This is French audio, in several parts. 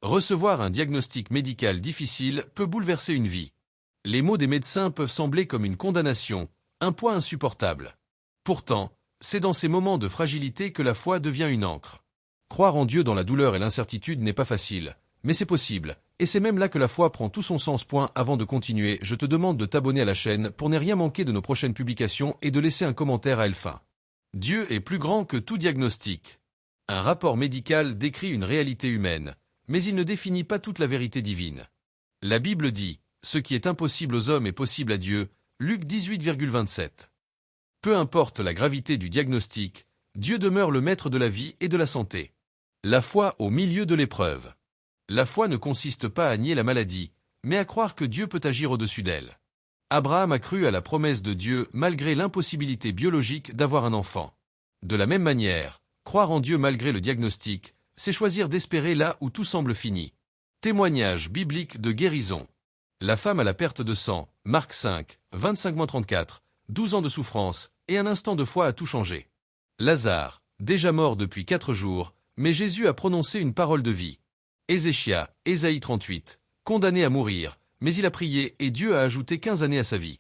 Recevoir un diagnostic médical difficile peut bouleverser une vie. Les mots des médecins peuvent sembler comme une condamnation, un poids insupportable. Pourtant, c'est dans ces moments de fragilité que la foi devient une ancre. Croire en Dieu dans la douleur et l'incertitude n'est pas facile, mais c'est possible, et c'est même là que la foi prend tout son sens. Avant de continuer, je te demande de t'abonner à la chaîne pour ne rien manquer de nos prochaines publications et de laisser un commentaire à L-fin. Dieu est plus grand que tout diagnostic. Un rapport médical décrit une réalité humaine, mais il ne définit pas toute la vérité divine. La Bible dit « Ce qui est impossible aux hommes est possible à Dieu » Luc 18,27. Peu importe la gravité du diagnostic, Dieu demeure le maître de la vie et de la santé. La foi au milieu de l'épreuve. La foi ne consiste pas à nier la maladie, mais à croire que Dieu peut agir au-dessus d'elle. Abraham a cru à la promesse de Dieu malgré l'impossibilité biologique d'avoir un enfant. De la même manière, croire en Dieu malgré le diagnostic, c'est choisir d'espérer là où tout semble fini. Témoignage biblique de guérison. La femme à la perte de sang, Marc 5, 25-34, 12 ans de souffrance, et un instant de foi a tout changé. Lazare, déjà mort depuis 4 jours, mais Jésus a prononcé une parole de vie. Ésaïe 38, condamné à mourir, mais il a prié et Dieu a ajouté 15 années à sa vie.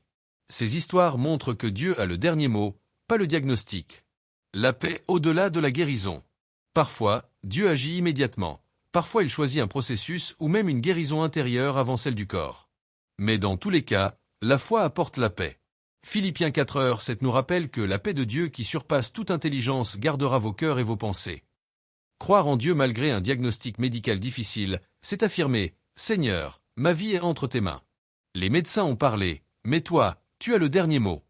Ces histoires montrent que Dieu a le dernier mot, pas le diagnostic. La paix au-delà de la guérison. Parfois, Dieu agit immédiatement. Parfois il choisit un processus ou même une guérison intérieure avant celle du corps. Mais dans tous les cas, la foi apporte la paix. Philippiens 4:7 nous rappelle que la paix de Dieu qui surpasse toute intelligence gardera vos cœurs et vos pensées. Croire en Dieu malgré un diagnostic médical difficile, c'est affirmer « Seigneur, ma vie est entre tes mains ». Les médecins ont parlé, mais toi, tu as le dernier mot.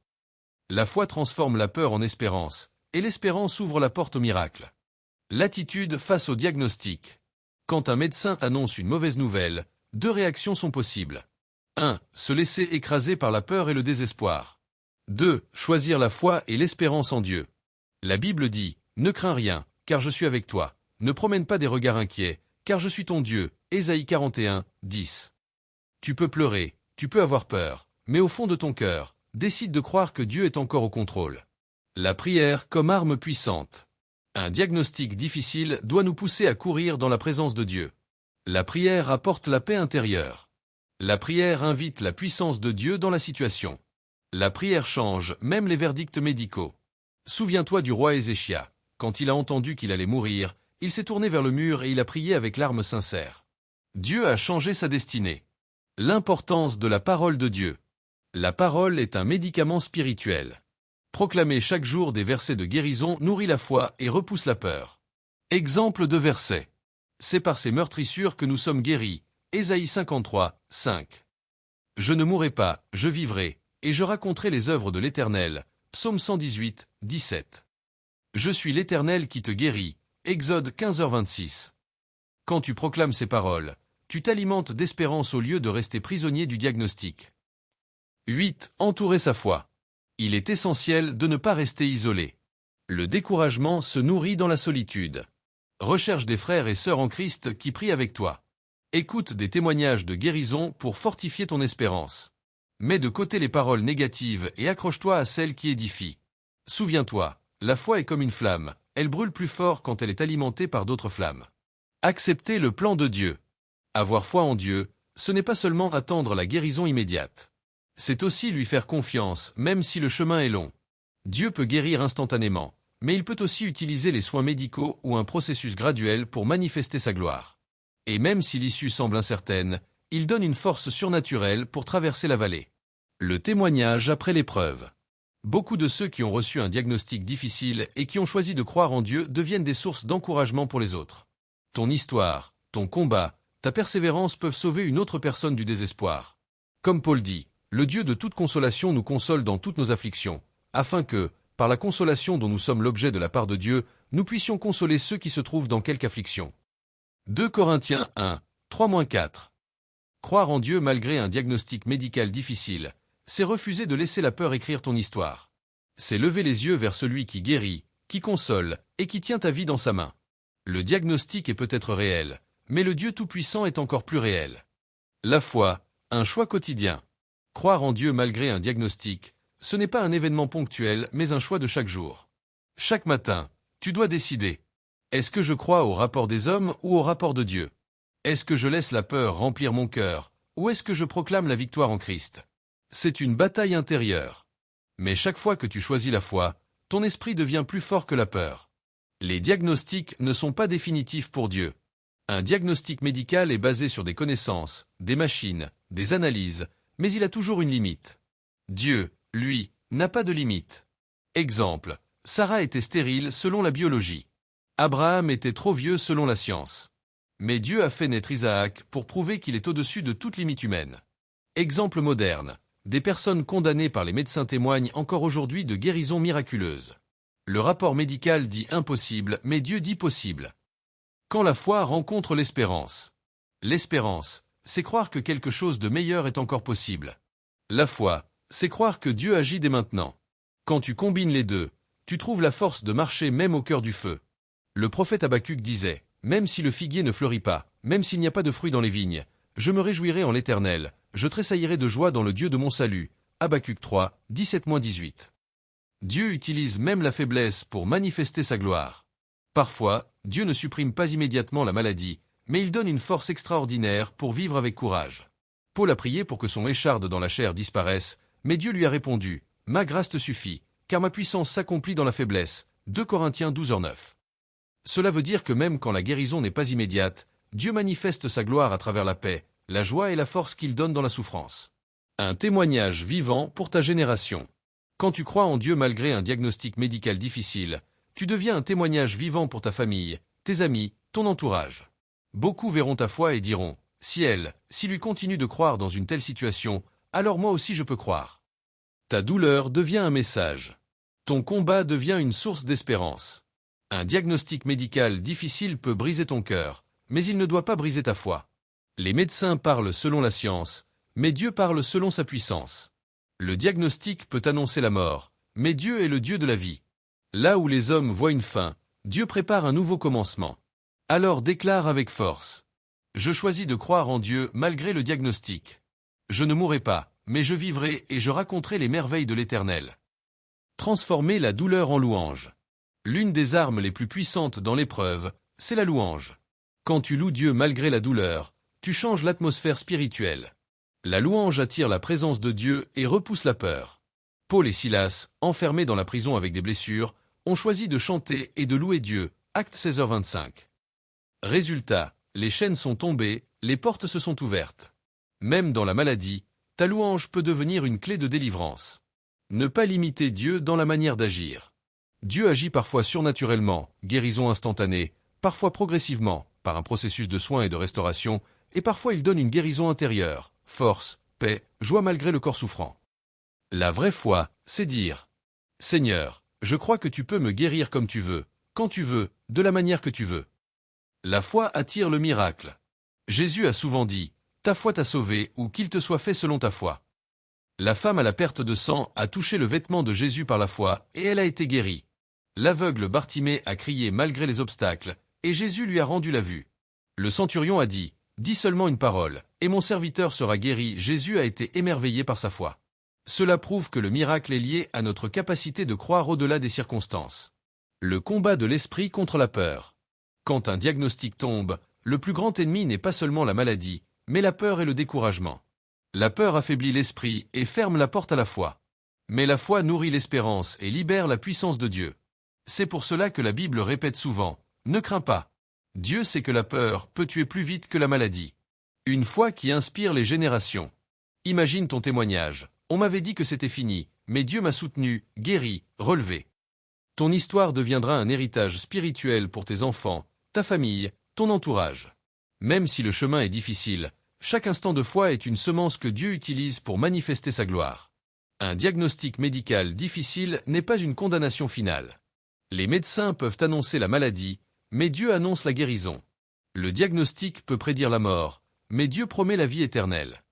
La foi transforme la peur en espérance, et l'espérance ouvre la porte au miracle. L'attitude face au diagnostic. Quand un médecin annonce une mauvaise nouvelle, 2 réactions sont possibles. 1. Se laisser écraser par la peur et le désespoir. 2. Choisir la foi et l'espérance en Dieu. La Bible dit « Ne crains rien, car je suis avec toi. Ne promène pas des regards inquiets, car je suis ton Dieu. » Ésaïe 41, 10. Tu peux pleurer, tu peux avoir peur, mais au fond de ton cœur, décide de croire que Dieu est encore au contrôle. La prière comme arme puissante. Un diagnostic difficile doit nous pousser à courir dans la présence de Dieu. La prière apporte la paix intérieure. La prière invite la puissance de Dieu dans la situation. La prière change même les verdicts médicaux. Souviens-toi du roi Ézéchias. Quand il a entendu qu'il allait mourir, il s'est tourné vers le mur et il a prié avec larmes sincères. Dieu a changé sa destinée. L'importance de la parole de Dieu. La parole est un médicament spirituel. Proclamer chaque jour des versets de guérison nourrit la foi et repousse la peur. Exemple de versets. C'est par ces meurtrissures que nous sommes guéris. Ésaïe 53, 5. Je ne mourrai pas, je vivrai, et je raconterai les œuvres de l'Éternel. Psaume 118, 17. Je suis l'Éternel qui te guérit. Exode 15h26. Quand tu proclames ces paroles, tu t'alimentes d'espérance au lieu de rester prisonnier du diagnostic. 8. Entourer sa foi. Il est essentiel de ne pas rester isolé. Le découragement se nourrit dans la solitude. Recherche des frères et sœurs en Christ qui prient avec toi. Écoute des témoignages de guérison pour fortifier ton espérance. Mets de côté les paroles négatives et accroche-toi à celles qui édifient. Souviens-toi, la foi est comme une flamme, elle brûle plus fort quand elle est alimentée par d'autres flammes. Accepter le plan de Dieu. Avoir foi en Dieu, ce n'est pas seulement attendre la guérison immédiate. C'est aussi lui faire confiance, même si le chemin est long. Dieu peut guérir instantanément, mais il peut aussi utiliser les soins médicaux ou un processus graduel pour manifester sa gloire. Et même si l'issue semble incertaine, il donne une force surnaturelle pour traverser la vallée. Le témoignage après l'épreuve. Beaucoup de ceux qui ont reçu un diagnostic difficile et qui ont choisi de croire en Dieu deviennent des sources d'encouragement pour les autres. Ton histoire, ton combat, ta persévérance peuvent sauver une autre personne du désespoir. Comme Paul dit, le Dieu de toute consolation nous console dans toutes nos afflictions, afin que, par la consolation dont nous sommes l'objet de la part de Dieu, nous puissions consoler ceux qui se trouvent dans quelque affliction. 2 Corinthiens 1, 3-4. Croire en Dieu malgré un diagnostic médical difficile, c'est refuser de laisser la peur écrire ton histoire. C'est lever les yeux vers celui qui guérit, qui console et qui tient ta vie dans sa main. Le diagnostic est peut-être réel, mais le Dieu Tout-Puissant est encore plus réel. La foi, un choix quotidien. Croire en Dieu malgré un diagnostic, ce n'est pas un événement ponctuel mais un choix de chaque jour. Chaque matin, tu dois décider. Est-ce que je crois au rapport des hommes ou au rapport de Dieu? Est-ce que je laisse la peur remplir mon cœur, ou est-ce que je proclame la victoire en Christ? C'est une bataille intérieure. Mais chaque fois que tu choisis la foi, ton esprit devient plus fort que la peur. Les diagnostics ne sont pas définitifs pour Dieu. Un diagnostic médical est basé sur des connaissances, des machines, des analyses, mais il a toujours une limite. Dieu, lui, n'a pas de limite. Exemple, Sarah était stérile selon la biologie. Abraham était trop vieux selon la science. Mais Dieu a fait naître Isaac pour prouver qu'il est au-dessus de toute limite humaine. Exemple moderne, des personnes condamnées par les médecins témoignent encore aujourd'hui de guérisons miraculeuses. Le rapport médical dit impossible, mais Dieu dit possible. Quand la foi rencontre l'espérance. L'espérance, c'est croire que quelque chose de meilleur est encore possible. La foi, c'est croire que Dieu agit dès maintenant. Quand tu combines les deux, tu trouves la force de marcher même au cœur du feu. Le prophète Habacuc disait, « Même si le figuier ne fleurit pas, même s'il n'y a pas de fruits dans les vignes, je me réjouirai en l'Éternel, je tressaillirai de joie dans le Dieu de mon salut. » Habacuc 3, 17-18. Dieu utilise même la faiblesse pour manifester sa gloire. Parfois, Dieu ne supprime pas immédiatement la maladie, mais il donne une force extraordinaire pour vivre avec courage. Paul a prié pour que son écharde dans la chair disparaisse, mais Dieu lui a répondu, « Ma grâce te suffit, car ma puissance s'accomplit dans la faiblesse. » 2 Corinthiens 12:9. Cela veut dire que même quand la guérison n'est pas immédiate, Dieu manifeste sa gloire à travers la paix, la joie et la force qu'il donne dans la souffrance. Un témoignage vivant pour ta génération. Quand tu crois en Dieu malgré un diagnostic médical difficile, tu deviens un témoignage vivant pour ta famille, tes amis, ton entourage. Beaucoup verront ta foi et diront, « Si lui continue de croire dans une telle situation, alors moi aussi je peux croire. » Ta douleur devient un message. Ton combat devient une source d'espérance. Un diagnostic médical difficile peut briser ton cœur, mais il ne doit pas briser ta foi. Les médecins parlent selon la science, mais Dieu parle selon sa puissance. Le diagnostic peut annoncer la mort, mais Dieu est le Dieu de la vie. Là où les hommes voient une fin, Dieu prépare un nouveau commencement. Alors déclare avec force. Je choisis de croire en Dieu malgré le diagnostic. Je ne mourrai pas, mais je vivrai et je raconterai les merveilles de l'Éternel. Transformer la douleur en louange. L'une des armes les plus puissantes dans l'épreuve, c'est la louange. Quand tu loues Dieu malgré la douleur, tu changes l'atmosphère spirituelle. La louange attire la présence de Dieu et repousse la peur. Paul et Silas, enfermés dans la prison avec des blessures, ont choisi de chanter et de louer Dieu. Actes 16h25. Résultat, les chaînes sont tombées, les portes se sont ouvertes. Même dans la maladie, ta louange peut devenir une clé de délivrance. Ne pas limiter Dieu dans la manière d'agir. Dieu agit parfois surnaturellement, guérison instantanée, parfois progressivement, par un processus de soins et de restauration, et parfois il donne une guérison intérieure, force, paix, joie malgré le corps souffrant. La vraie foi, c'est dire « Seigneur, je crois que tu peux me guérir comme tu veux, quand tu veux, de la manière que tu veux. » La foi attire le miracle. Jésus a souvent dit « Ta foi t'a sauvé » ou « Qu'il te soit fait selon ta foi ». La femme à la perte de sang a touché le vêtement de Jésus par la foi et elle a été guérie. L'aveugle Bartimée a crié malgré les obstacles et Jésus lui a rendu la vue. Le centurion a dit « Dis seulement une parole, et mon serviteur sera guéri ». Jésus a été émerveillé par sa foi. Cela prouve que le miracle est lié à notre capacité de croire au-delà des circonstances. Le combat de l'esprit contre la peur. Quand un diagnostic tombe, le plus grand ennemi n'est pas seulement la maladie, mais la peur et le découragement. La peur affaiblit l'esprit et ferme la porte à la foi. Mais la foi nourrit l'espérance et libère la puissance de Dieu. C'est pour cela que la Bible répète souvent « Ne crains pas ». Dieu sait que la peur peut tuer plus vite que la maladie. Une foi qui inspire les générations. Imagine ton témoignage. On m'avait dit que c'était fini, mais Dieu m'a soutenu, guéri, relevé. Ton histoire deviendra un héritage spirituel pour tes enfants, ta famille, ton entourage. Même si le chemin est difficile, chaque instant de foi est une semence que Dieu utilise pour manifester sa gloire. Un diagnostic médical difficile n'est pas une condamnation finale. Les médecins peuvent annoncer la maladie, mais Dieu annonce la guérison. Le diagnostic peut prédire la mort, mais Dieu promet la vie éternelle.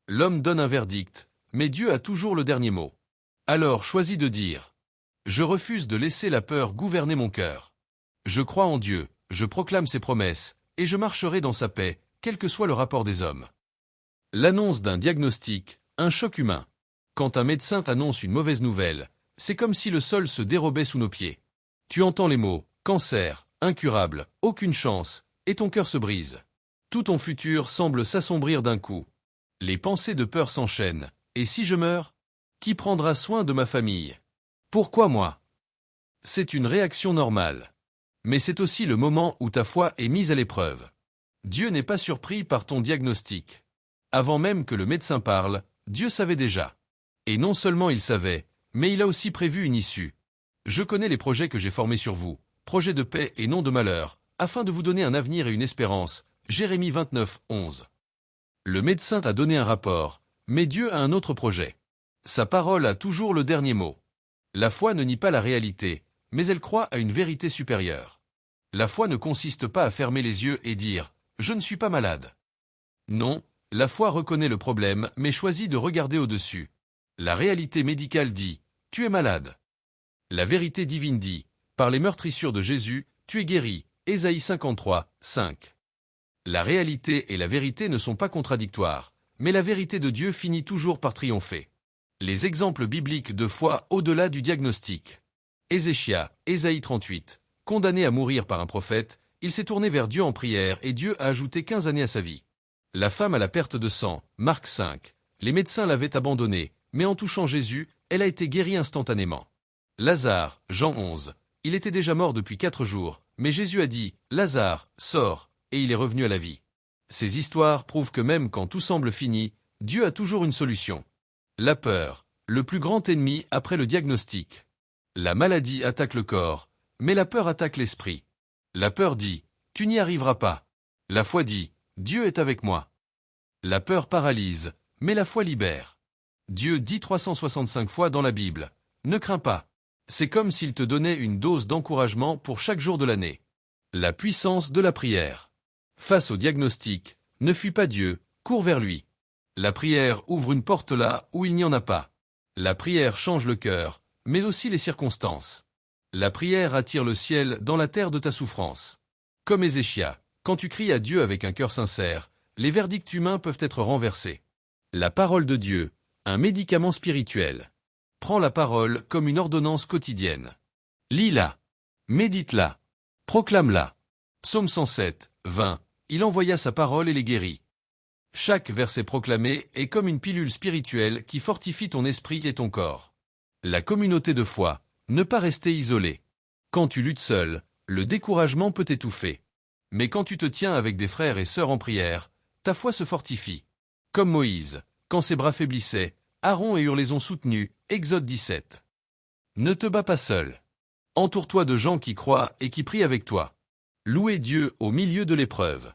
L'homme donne un verdict, mais Dieu a toujours le dernier mot. Alors choisis de dire « Je refuse de laisser la peur gouverner mon cœur. Je crois en Dieu, je proclame ses promesses, et je marcherai dans sa paix, quel que soit le rapport des hommes. » L'annonce d'un diagnostic, un choc humain. Quand un médecin t'annonce une mauvaise nouvelle, c'est comme si le sol se dérobait sous nos pieds. Tu entends les mots « cancer »,« incurable »,« aucune chance », et ton cœur se brise. Tout ton futur semble s'assombrir d'un coup. Les pensées de peur s'enchaînent. Et si je meurs? Qui prendra soin de ma famille? Pourquoi moi? C'est une réaction normale. Mais c'est aussi le moment où ta foi est mise à l'épreuve. Dieu n'est pas surpris par ton diagnostic. Avant même que le médecin parle, Dieu savait déjà. Et non seulement il savait, mais il a aussi prévu une issue. Je connais les projets que j'ai formés sur vous, projets de paix et non de malheur, afin de vous donner un avenir et une espérance. Jérémie 29, 11. Le médecin t'a donné un rapport, mais Dieu a un autre projet. Sa parole a toujours le dernier mot. La foi ne nie pas la réalité, mais elle croit à une vérité supérieure. La foi ne consiste pas à fermer les yeux et dire « Je ne suis pas malade ». Non, la foi reconnaît le problème mais choisit de regarder au-dessus. La réalité médicale dit « Tu es malade ». La vérité divine dit « Par les meurtrissures de Jésus, tu es guéri ». Ésaïe 53, 5. La réalité et la vérité ne sont pas contradictoires, mais la vérité de Dieu finit toujours par triompher. Les exemples bibliques de foi au-delà du diagnostic. Ézéchias, Ésaïe 38. Condamné à mourir par un prophète, il s'est tourné vers Dieu en prière et Dieu a ajouté 15 années à sa vie. La femme à la perte de sang, Marc 5. Les médecins l'avaient abandonnée, mais en touchant Jésus, elle a été guérie instantanément. Lazare, Jean 11. Il était déjà mort depuis 4 jours, mais Jésus a dit « Lazare, sors », et il est revenu à la vie. Ces histoires prouvent que même quand tout semble fini, Dieu a toujours une solution. La peur, le plus grand ennemi après le diagnostic. La maladie attaque le corps, mais la peur attaque l'esprit. La peur dit « Tu n'y arriveras pas ». La foi dit « Dieu est avec moi ». La peur paralyse, mais la foi libère. Dieu dit 365 fois dans la Bible « Ne crains pas ». C'est comme s'il te donnait une dose d'encouragement pour chaque jour de l'année. La puissance de la prière. Face au diagnostic, ne fuis pas Dieu, cours vers lui. La prière ouvre une porte là où il n'y en a pas. La prière change le cœur, mais aussi les circonstances. La prière attire le ciel dans la terre de ta souffrance. Comme Ézéchias, quand tu cries à Dieu avec un cœur sincère, les verdicts humains peuvent être renversés. La parole de Dieu, un médicament spirituel. Prends la parole comme une ordonnance quotidienne. Lis-la. Médite-la. Proclame-la. Psaume 107, 20. Il envoya sa parole et les guérit. Chaque verset proclamé est comme une pilule spirituelle qui fortifie ton esprit et ton corps. La communauté de foi, ne pas rester isolé. Quand tu luttes seul, le découragement peut t'étouffer. Mais quand tu te tiens avec des frères et sœurs en prière, ta foi se fortifie. Comme Moïse, quand ses bras faiblissaient, Aaron et Hur les ont soutenus, Exode 17. Ne te bats pas seul. Entoure-toi de gens qui croient et qui prient avec toi. Louez Dieu au milieu de l'épreuve.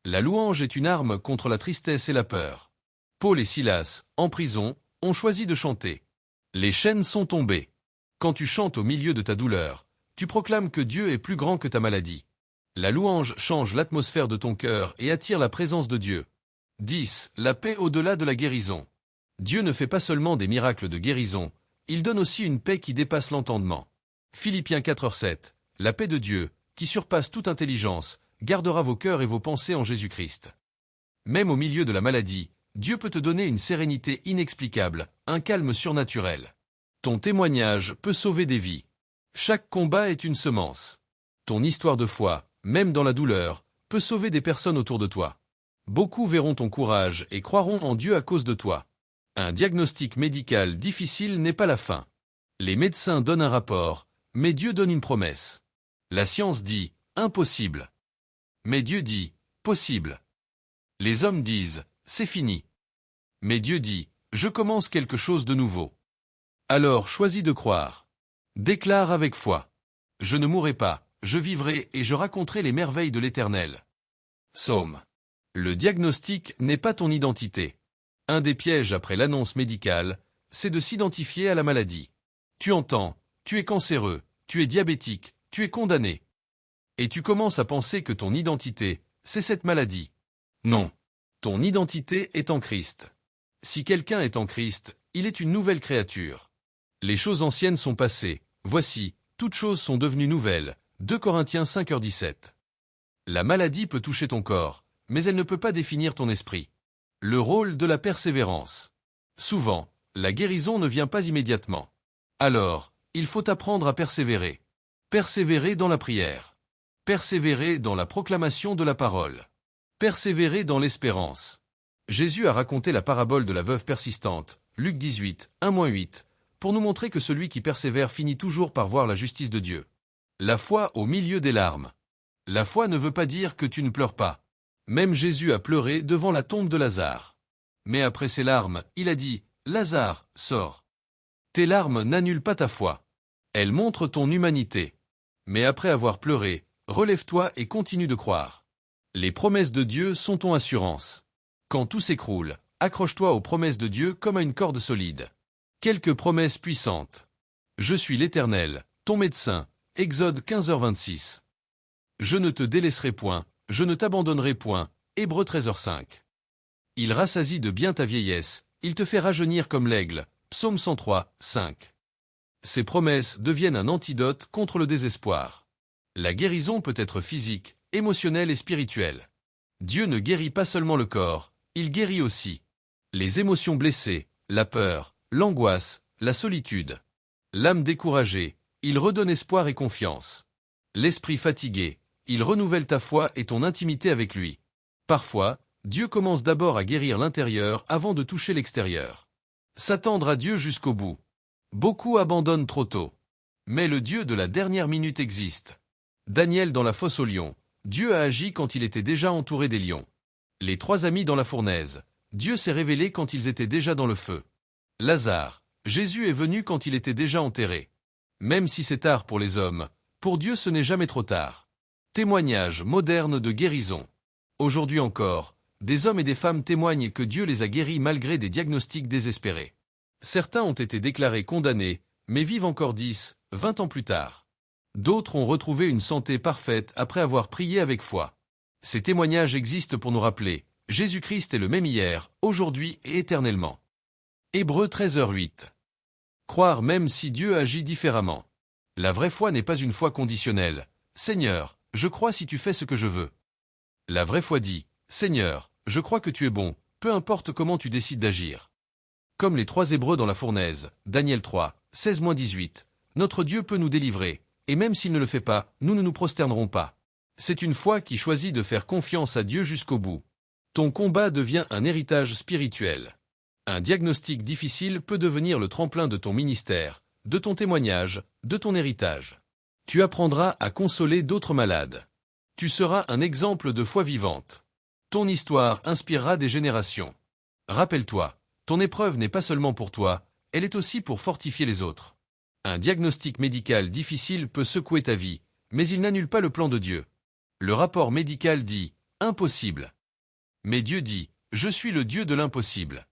La louange est une arme contre la tristesse et la peur. Paul et Silas, en prison, ont choisi de chanter. Les chaînes sont tombées. Quand tu chantes au milieu de ta douleur, tu proclames que Dieu est plus grand que ta maladie. La louange change l'atmosphère de ton cœur et attire la présence de Dieu. 10. La paix au-delà de la guérison. Dieu ne fait pas seulement des miracles de guérison, il donne aussi une paix qui dépasse l'entendement. Philippiens 4:7. La paix de Dieu, qui surpasse toute intelligence, gardera vos cœurs et vos pensées en Jésus-Christ. Même au milieu de la maladie, Dieu peut te donner une sérénité inexplicable, un calme surnaturel. Ton témoignage peut sauver des vies. Chaque combat est une semence. Ton histoire de foi, même dans la douleur, peut sauver des personnes autour de toi. Beaucoup verront ton courage et croiront en Dieu à cause de toi. Un diagnostic médical difficile n'est pas la fin. Les médecins donnent un rapport, mais Dieu donne une promesse. La science dit « impossible ». Mais Dieu dit « possible ». Les hommes disent « c'est fini ». Mais Dieu dit « je commence quelque chose de nouveau ». Alors choisis de croire. Déclare avec foi. Je ne mourrai pas, je vivrai et je raconterai les merveilles de l'Éternel. Psaume. Le diagnostic n'est pas ton identité. Un des pièges après l'annonce médicale, c'est de s'identifier à la maladie. Tu entends, tu es cancéreux, tu es diabétique, tu es condamné. Et tu commences à penser que ton identité, c'est cette maladie. Non. Ton identité est en Christ. Si quelqu'un est en Christ, il est une nouvelle créature. Les choses anciennes sont passées, voici, toutes choses sont devenues nouvelles. 2 Corinthiens 5h17. La maladie peut toucher ton corps, mais elle ne peut pas définir ton esprit. Le rôle de la persévérance. Souvent, la guérison ne vient pas immédiatement. Alors, il faut apprendre à persévérer. Persévérer dans la prière. Persévérer dans la proclamation de la parole. Persévérer dans l'espérance. Jésus a raconté la parabole de la veuve persistante, Luc 18, 1-8, pour nous montrer que celui qui persévère finit toujours par voir la justice de Dieu. La foi au milieu des larmes. La foi ne veut pas dire que tu ne pleures pas. Même Jésus a pleuré devant la tombe de Lazare. Mais après ses larmes, il a dit, « Lazare, sors ». Tes larmes n'annulent pas ta foi. Elles montrent ton humanité. Mais après avoir pleuré, relève-toi et continue de croire. Les promesses de Dieu sont ton assurance. Quand tout s'écroule, accroche-toi aux promesses de Dieu comme à une corde solide. Quelques promesses puissantes. Je suis l'Éternel, ton médecin. Exode 15h26. Je ne te délaisserai point, je ne t'abandonnerai point. Hébreux 13h5. Il rassasie de bien ta vieillesse, il te fait rajeunir comme l'aigle. Psaume 103, 5. Ces promesses deviennent un antidote contre le désespoir. La guérison peut être physique, émotionnelle et spirituelle. Dieu ne guérit pas seulement le corps, il guérit aussi les émotions blessées, la peur, l'angoisse, la solitude. L'âme découragée, il redonne espoir et confiance. L'esprit fatigué, il renouvelle ta foi et ton intimité avec lui. Parfois, Dieu commence d'abord à guérir l'intérieur avant de toucher l'extérieur. S'attendre à Dieu jusqu'au bout. Beaucoup abandonnent trop tôt. Mais le Dieu de la dernière minute existe. Daniel dans la fosse aux lions, Dieu a agi quand il était déjà entouré des lions. Les 3 amis dans la fournaise, Dieu s'est révélé quand ils étaient déjà dans le feu. Lazare, Jésus est venu quand il était déjà enterré. Même si c'est tard pour les hommes, pour Dieu ce n'est jamais trop tard. Témoignage moderne de guérison. Aujourd'hui encore, des hommes et des femmes témoignent que Dieu les a guéris malgré des diagnostics désespérés. Certains ont été déclarés condamnés, mais vivent encore 10, 20 ans plus tard. D'autres ont retrouvé une santé parfaite après avoir prié avec foi. Ces témoignages existent pour nous rappeler, Jésus-Christ est le même hier, aujourd'hui et éternellement. Hébreux 13h8. Croire même si Dieu agit différemment. La vraie foi n'est pas une foi conditionnelle. Seigneur, je crois si tu fais ce que je veux. La vraie foi dit, Seigneur, je crois que tu es bon, peu importe comment tu décides d'agir. Comme les 3 Hébreux dans la fournaise, Daniel 3, 16-18, notre Dieu peut nous délivrer, et même s'il ne le fait pas, nous ne nous prosternerons pas. C'est une foi qui choisit de faire confiance à Dieu jusqu'au bout. Ton combat devient un héritage spirituel. Un diagnostic difficile peut devenir le tremplin de ton ministère, de ton témoignage, de ton héritage. Tu apprendras à consoler d'autres malades. Tu seras un exemple de foi vivante. Ton histoire inspirera des générations. Rappelle-toi, ton épreuve n'est pas seulement pour toi, elle est aussi pour fortifier les autres. Un diagnostic médical difficile peut secouer ta vie, mais il n'annule pas le plan de Dieu. Le rapport médical dit « impossible ». Mais Dieu dit « je suis le Dieu de l'impossible ».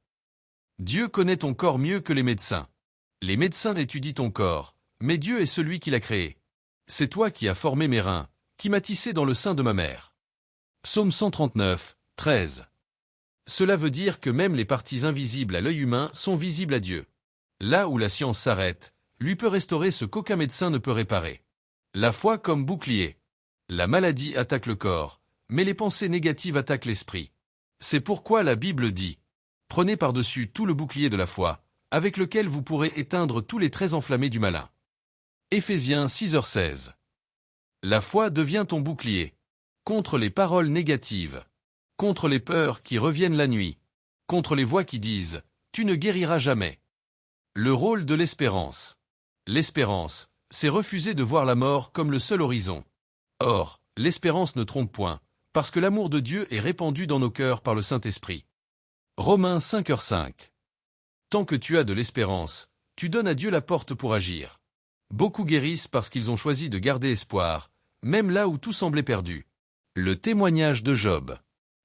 Dieu connaît ton corps mieux que les médecins. Les médecins étudient ton corps, mais Dieu est celui qui l'a créé. C'est toi qui as formé mes reins, qui m'as tissé dans le sein de ma mère. Psaume 139, 13. Cela veut dire que même les parties invisibles à l'œil humain sont visibles à Dieu. Là où la science s'arrête, lui peut restaurer ce qu'aucun médecin ne peut réparer. La foi comme bouclier. La maladie attaque le corps, mais les pensées négatives attaquent l'esprit. C'est pourquoi la Bible dit « Prenez par-dessus tout le bouclier de la foi, avec lequel vous pourrez éteindre tous les traits enflammés du malin. » Éphésiens 6h16. La foi devient ton bouclier. Contre les paroles négatives. Contre les peurs qui reviennent la nuit. Contre les voix qui disent « Tu ne guériras jamais ». Le rôle de l'espérance. L'espérance, c'est refuser de voir la mort comme le seul horizon. Or, l'espérance ne trompe point, parce que l'amour de Dieu est répandu dans nos cœurs par le Saint-Esprit. Romains 5h5. Tant que tu as de l'espérance, tu donnes à Dieu la porte pour agir. Beaucoup guérissent parce qu'ils ont choisi de garder espoir, même là où tout semblait perdu. Le témoignage de Job.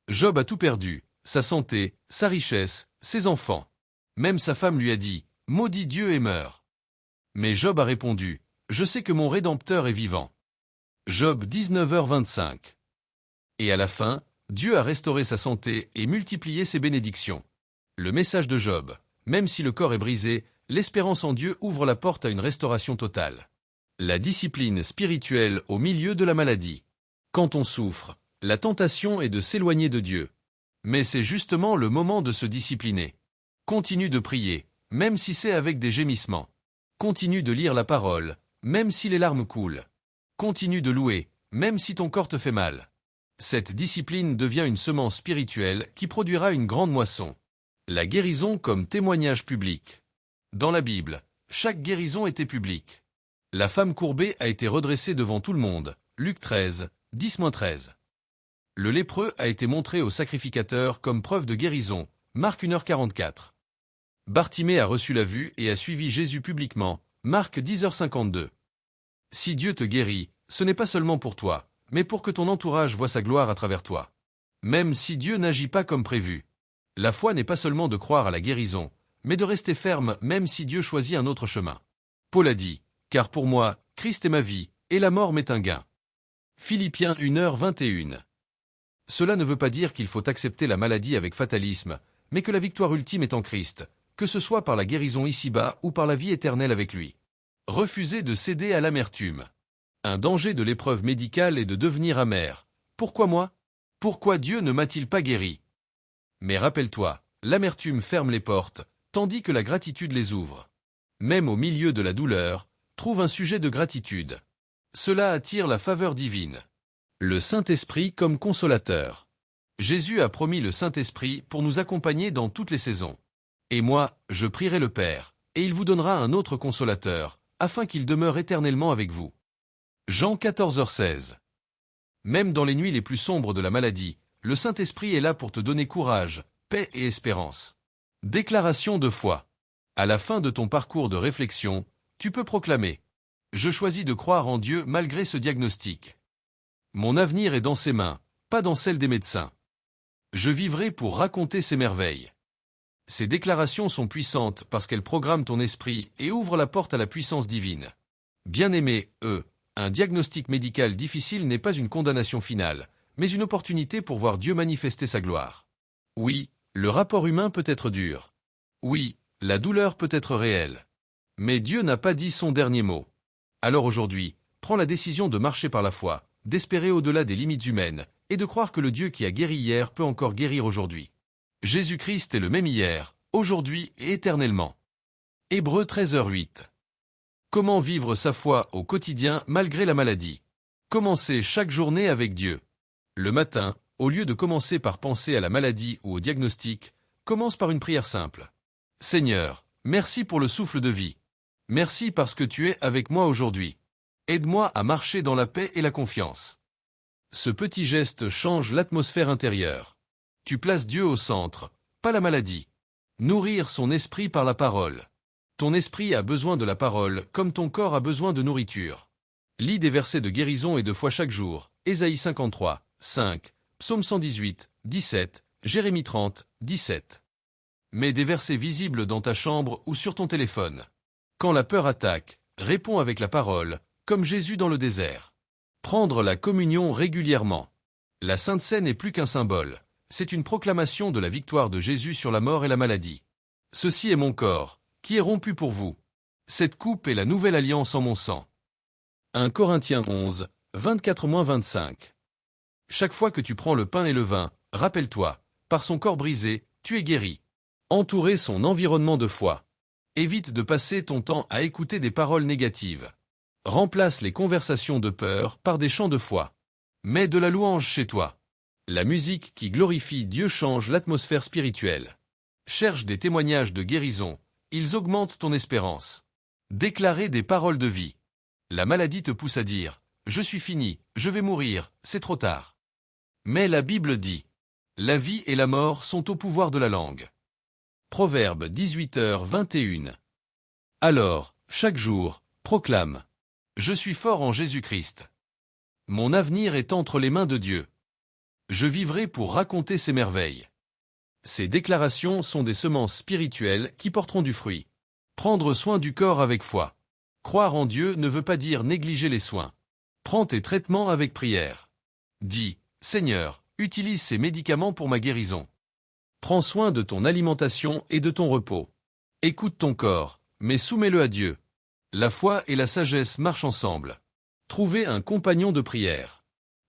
Job a tout perdu, sa santé, sa richesse, ses enfants. Même sa femme lui a dit « Maudis Dieu et meurs ». Mais Job a répondu « Je sais que mon Rédempteur est vivant ». Job 19h25. Et à la fin, Dieu a restauré sa santé et multiplié ses bénédictions. Le message de Job, même si le corps est brisé, l'espérance en Dieu ouvre la porte à une restauration totale. La discipline spirituelle au milieu de la maladie. Quand on souffre, la tentation est de s'éloigner de Dieu. Mais c'est justement le moment de se discipliner. Continue de prier, même si c'est avec des gémissements. Continue de lire la parole, même si les larmes coulent. Continue de louer, même si ton corps te fait mal. Cette discipline devient une semence spirituelle qui produira une grande moisson. La guérison comme témoignage public. Dans la Bible, chaque guérison était publique. La femme courbée a été redressée devant tout le monde. Luc 13, 10-13. Le lépreux a été montré au sacrificateur comme preuve de guérison. Marc 1h44. Bartimée a reçu la vue et a suivi Jésus publiquement. Marc 10h52. Si Dieu te guérit, ce n'est pas seulement pour toi, mais pour que ton entourage voie sa gloire à travers toi. Même si Dieu n'agit pas comme prévu. La foi n'est pas seulement de croire à la guérison, mais de rester ferme même si Dieu choisit un autre chemin. Paul a dit, « Car pour moi, Christ est ma vie, et la mort m'est un gain. » Philippiens 1h21. Cela ne veut pas dire qu'il faut accepter la maladie avec fatalisme, mais que la victoire ultime est en Christ, que ce soit par la guérison ici-bas ou par la vie éternelle avec lui. Refuser de céder à l'amertume. Un danger de l'épreuve médicale est de devenir amer. Pourquoi moi? Pourquoi Dieu ne m'a-t-il pas guéri? Mais rappelle-toi, l'amertume ferme les portes, tandis que la gratitude les ouvre. Même au milieu de la douleur, trouve un sujet de gratitude. Cela attire la faveur divine. Le Saint-Esprit comme consolateur. Jésus a promis le Saint-Esprit pour nous accompagner dans toutes les saisons. Et moi, je prierai le Père, et il vous donnera un autre consolateur, afin qu'il demeure éternellement avec vous. Jean 14h16. Même dans les nuits les plus sombres de la maladie, le Saint-Esprit est là pour te donner courage, paix et espérance. Déclaration de foi. À la fin de ton parcours de réflexion, tu peux proclamer « Je choisis de croire en Dieu malgré ce diagnostic. Mon avenir est dans ses mains, pas dans celle des médecins. Je vivrai pour raconter ses merveilles. » Ces déclarations sont puissantes parce qu'elles programment ton esprit et ouvrent la porte à la puissance divine. Bien-aimé, un diagnostic médical difficile n'est pas une condamnation finale, mais une opportunité pour voir Dieu manifester sa gloire. Oui, le rapport humain peut être dur. Oui, la douleur peut être réelle. Mais Dieu n'a pas dit son dernier mot. Alors aujourd'hui, prends la décision de marcher par la foi, d'espérer au-delà des limites humaines, et de croire que le Dieu qui a guéri hier peut encore guérir aujourd'hui. Jésus-Christ est le même hier, aujourd'hui et éternellement. Hébreux 13h08. Comment vivre sa foi au quotidien malgré la maladie? Commencez chaque journée avec Dieu. Le matin, au lieu de commencer par penser à la maladie ou au diagnostic, commence par une prière simple. Seigneur, merci pour le souffle de vie. Merci parce que tu es avec moi aujourd'hui. Aide-moi à marcher dans la paix et la confiance. Ce petit geste change l'atmosphère intérieure. Tu places Dieu au centre, pas la maladie. Nourrir son esprit par la parole. Ton esprit a besoin de la parole comme ton corps a besoin de nourriture. Lis des versets de guérison et de foi chaque jour. Ésaïe 53, 5, Psaume 118, 17, Jérémie 30, 17. Mets des versets visibles dans ta chambre ou sur ton téléphone. Quand la peur attaque, réponds avec la parole, comme Jésus dans le désert. Prendre la communion régulièrement. La Sainte Seine n'est plus qu'un symbole. C'est une proclamation de la victoire de Jésus sur la mort et la maladie. Ceci est mon corps, qui est rompu pour vous. Cette coupe est la nouvelle alliance en mon sang. 1 Corinthiens 11, 24-25. Chaque fois que tu prends le pain et le vin, rappelle-toi, par son corps brisé, tu es guéri. Entourer son environnement de foi. Évite de passer ton temps à écouter des paroles négatives. Remplace les conversations de peur par des chants de foi. Mets de la louange chez toi. La musique qui glorifie Dieu change l'atmosphère spirituelle. Cherche des témoignages de guérison, ils augmentent ton espérance. Déclarer des paroles de vie. La maladie te pousse à dire « Je suis fini, je vais mourir, c'est trop tard ». Mais la Bible dit « La vie et la mort sont au pouvoir de la langue ». Proverbe 18h21. Alors, chaque jour, proclame « Je suis fort en Jésus-Christ. Mon avenir est entre les mains de Dieu. Je vivrai pour raconter ses merveilles. » Ces déclarations sont des semences spirituelles qui porteront du fruit. Prendre soin du corps avec foi. Croire en Dieu ne veut pas dire négliger les soins. Prends tes traitements avec prière. Dis « Seigneur, utilise ces médicaments pour ma guérison. » Prends soin de ton alimentation et de ton repos. Écoute ton corps, mais soumets-le à Dieu. La foi et la sagesse marchent ensemble. Trouvez un compagnon de prière.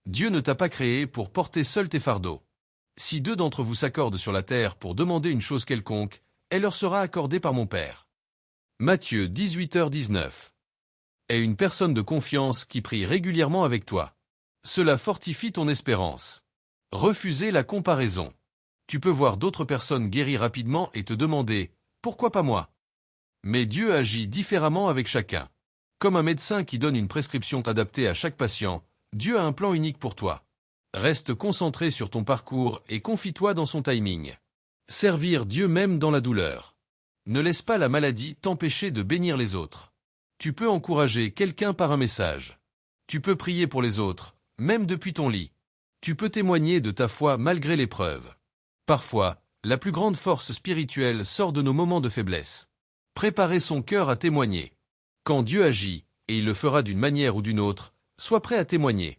Dieu ne t'a pas créé pour porter seul tes fardeaux. Si 2 d'entre vous s'accordent sur la terre pour demander une chose quelconque, elle leur sera accordée par mon Père. Matthieu 18h19. Aie une personne de confiance qui prie régulièrement avec toi. Cela fortifie ton espérance. Refusez la comparaison. Tu peux voir d'autres personnes guérir rapidement et te demander « Pourquoi pas moi ?» Mais Dieu agit différemment avec chacun. Comme un médecin qui donne une prescription adaptée à chaque patient, Dieu a un plan unique pour toi. Reste concentré sur ton parcours et confie-toi dans son timing. Servir Dieu même dans la douleur. Ne laisse pas la maladie t'empêcher de bénir les autres. Tu peux encourager quelqu'un par un message. Tu peux prier pour les autres, même depuis ton lit. Tu peux témoigner de ta foi malgré l'épreuve. Parfois, la plus grande force spirituelle sort de nos moments de faiblesse. Préparer son cœur à témoigner. Quand Dieu agit, et il le fera d'une manière ou d'une autre, sois prêt à témoigner.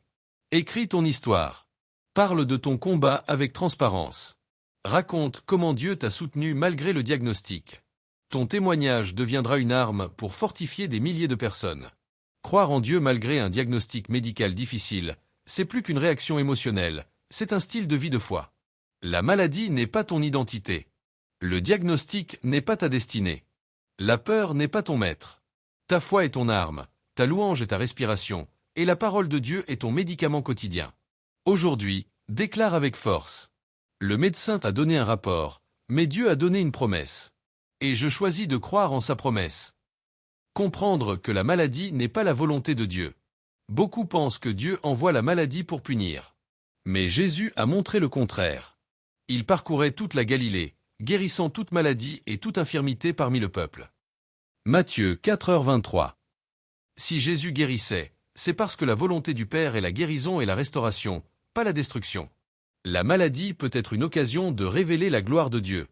Écris ton histoire. Parle de ton combat avec transparence. Raconte comment Dieu t'a soutenu malgré le diagnostic. Ton témoignage deviendra une arme pour fortifier des milliers de personnes. Croire en Dieu malgré un diagnostic médical difficile, c'est plus qu'une réaction émotionnelle, c'est un style de vie de foi. La maladie n'est pas ton identité. Le diagnostic n'est pas ta destinée. La peur n'est pas ton maître. Ta foi est ton arme, ta louange est ta respiration, et la parole de Dieu est ton médicament quotidien. Aujourd'hui, déclare avec force. Le médecin t'a donné un rapport, mais Dieu a donné une promesse. Et je choisis de croire en sa promesse. Comprendre que la maladie n'est pas la volonté de Dieu. Beaucoup pensent que Dieu envoie la maladie pour punir. Mais Jésus a montré le contraire. Il parcourait toute la Galilée, guérissant toute maladie et toute infirmité parmi le peuple. Matthieu 4h23. Si Jésus guérissait, c'est parce que la volonté du Père est la guérison et la restauration, pas la destruction. La maladie peut être une occasion de révéler la gloire de Dieu.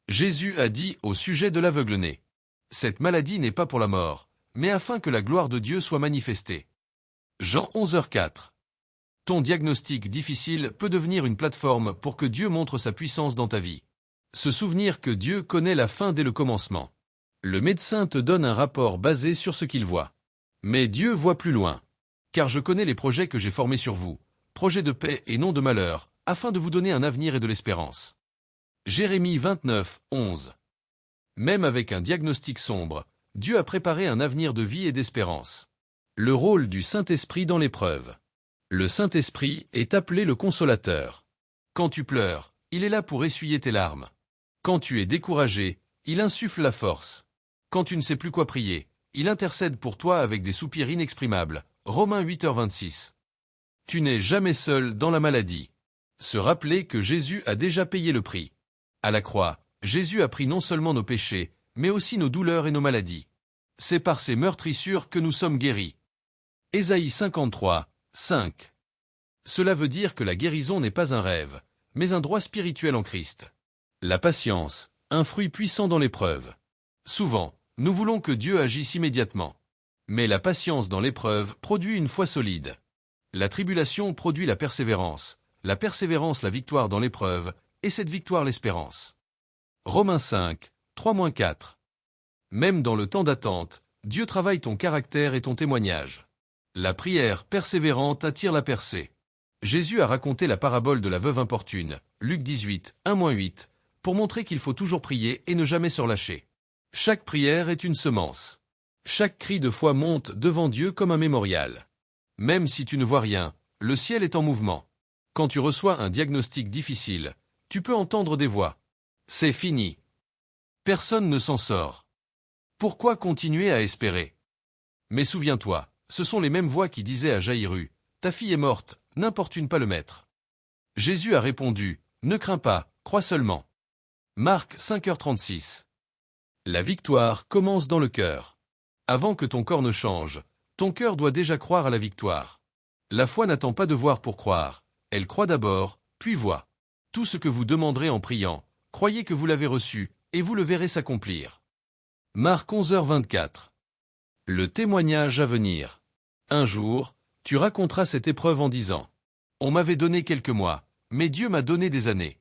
Jésus a dit au sujet de l'aveugle-né. Cette maladie n'est pas pour la mort, mais afin que la gloire de Dieu soit manifestée. Jean 11h04. Ton diagnostic difficile peut devenir une plateforme pour que Dieu montre sa puissance dans ta vie. Se souvenir que Dieu connaît la fin dès le commencement. Le médecin te donne un rapport basé sur ce qu'il voit. Mais Dieu voit plus loin. Car je connais les projets que j'ai formés sur vous, projets de paix et non de malheur, afin de vous donner un avenir et de l'espérance. Jérémie 29:11. Même avec un diagnostic sombre, Dieu a préparé un avenir de vie et d'espérance. Le rôle du Saint-Esprit dans l'épreuve. Le Saint-Esprit est appelé le consolateur. Quand tu pleures, il est là pour essuyer tes larmes. Quand tu es découragé, il insuffle la force. Quand tu ne sais plus quoi prier, il intercède pour toi avec des soupirs inexprimables. Romains 8h26. Tu n'es jamais seul dans la maladie. Se rappeler que Jésus a déjà payé le prix. À la croix, Jésus a pris non seulement nos péchés, mais aussi nos douleurs et nos maladies. C'est par ses meurtrissures que nous sommes guéris. Ésaïe 53:5. Cela veut dire que la guérison n'est pas un rêve, mais un droit spirituel en Christ. La patience, un fruit puissant dans l'épreuve. Souvent, nous voulons que Dieu agisse immédiatement. Mais la patience dans l'épreuve produit une foi solide. La tribulation produit la persévérance la victoire dans l'épreuve, et cette victoire l'espérance. Romains 5, 3-4. Même dans le temps d'attente, Dieu travaille ton caractère et ton témoignage. La prière persévérante attire la percée. Jésus a raconté la parabole de la veuve importune, Luc 18, 1-8, pour montrer qu'il faut toujours prier et ne jamais se relâcher. Chaque prière est une semence. Chaque cri de foi monte devant Dieu comme un mémorial. Même si tu ne vois rien, le ciel est en mouvement. Quand tu reçois un diagnostic difficile, tu peux entendre des voix. C'est fini. Personne ne s'en sort. Pourquoi continuer à espérer? Mais souviens-toi, ce sont les mêmes voix qui disaient à Jaïru, « Ta fille est morte, n'importune pas le maître. » Jésus a répondu, « Ne crains pas, crois seulement. » Marc 5h36. La victoire commence dans le cœur. Avant que ton corps ne change, ton cœur doit déjà croire à la victoire. La foi n'attend pas de voir pour croire. Elle croit d'abord, puis voit. Tout ce que vous demanderez en priant, croyez que vous l'avez reçu, et vous le verrez s'accomplir. Marc 11h24. Le témoignage à venir. Un jour, tu raconteras cette épreuve en disant « On m'avait donné quelques mois, mais Dieu m'a donné des années.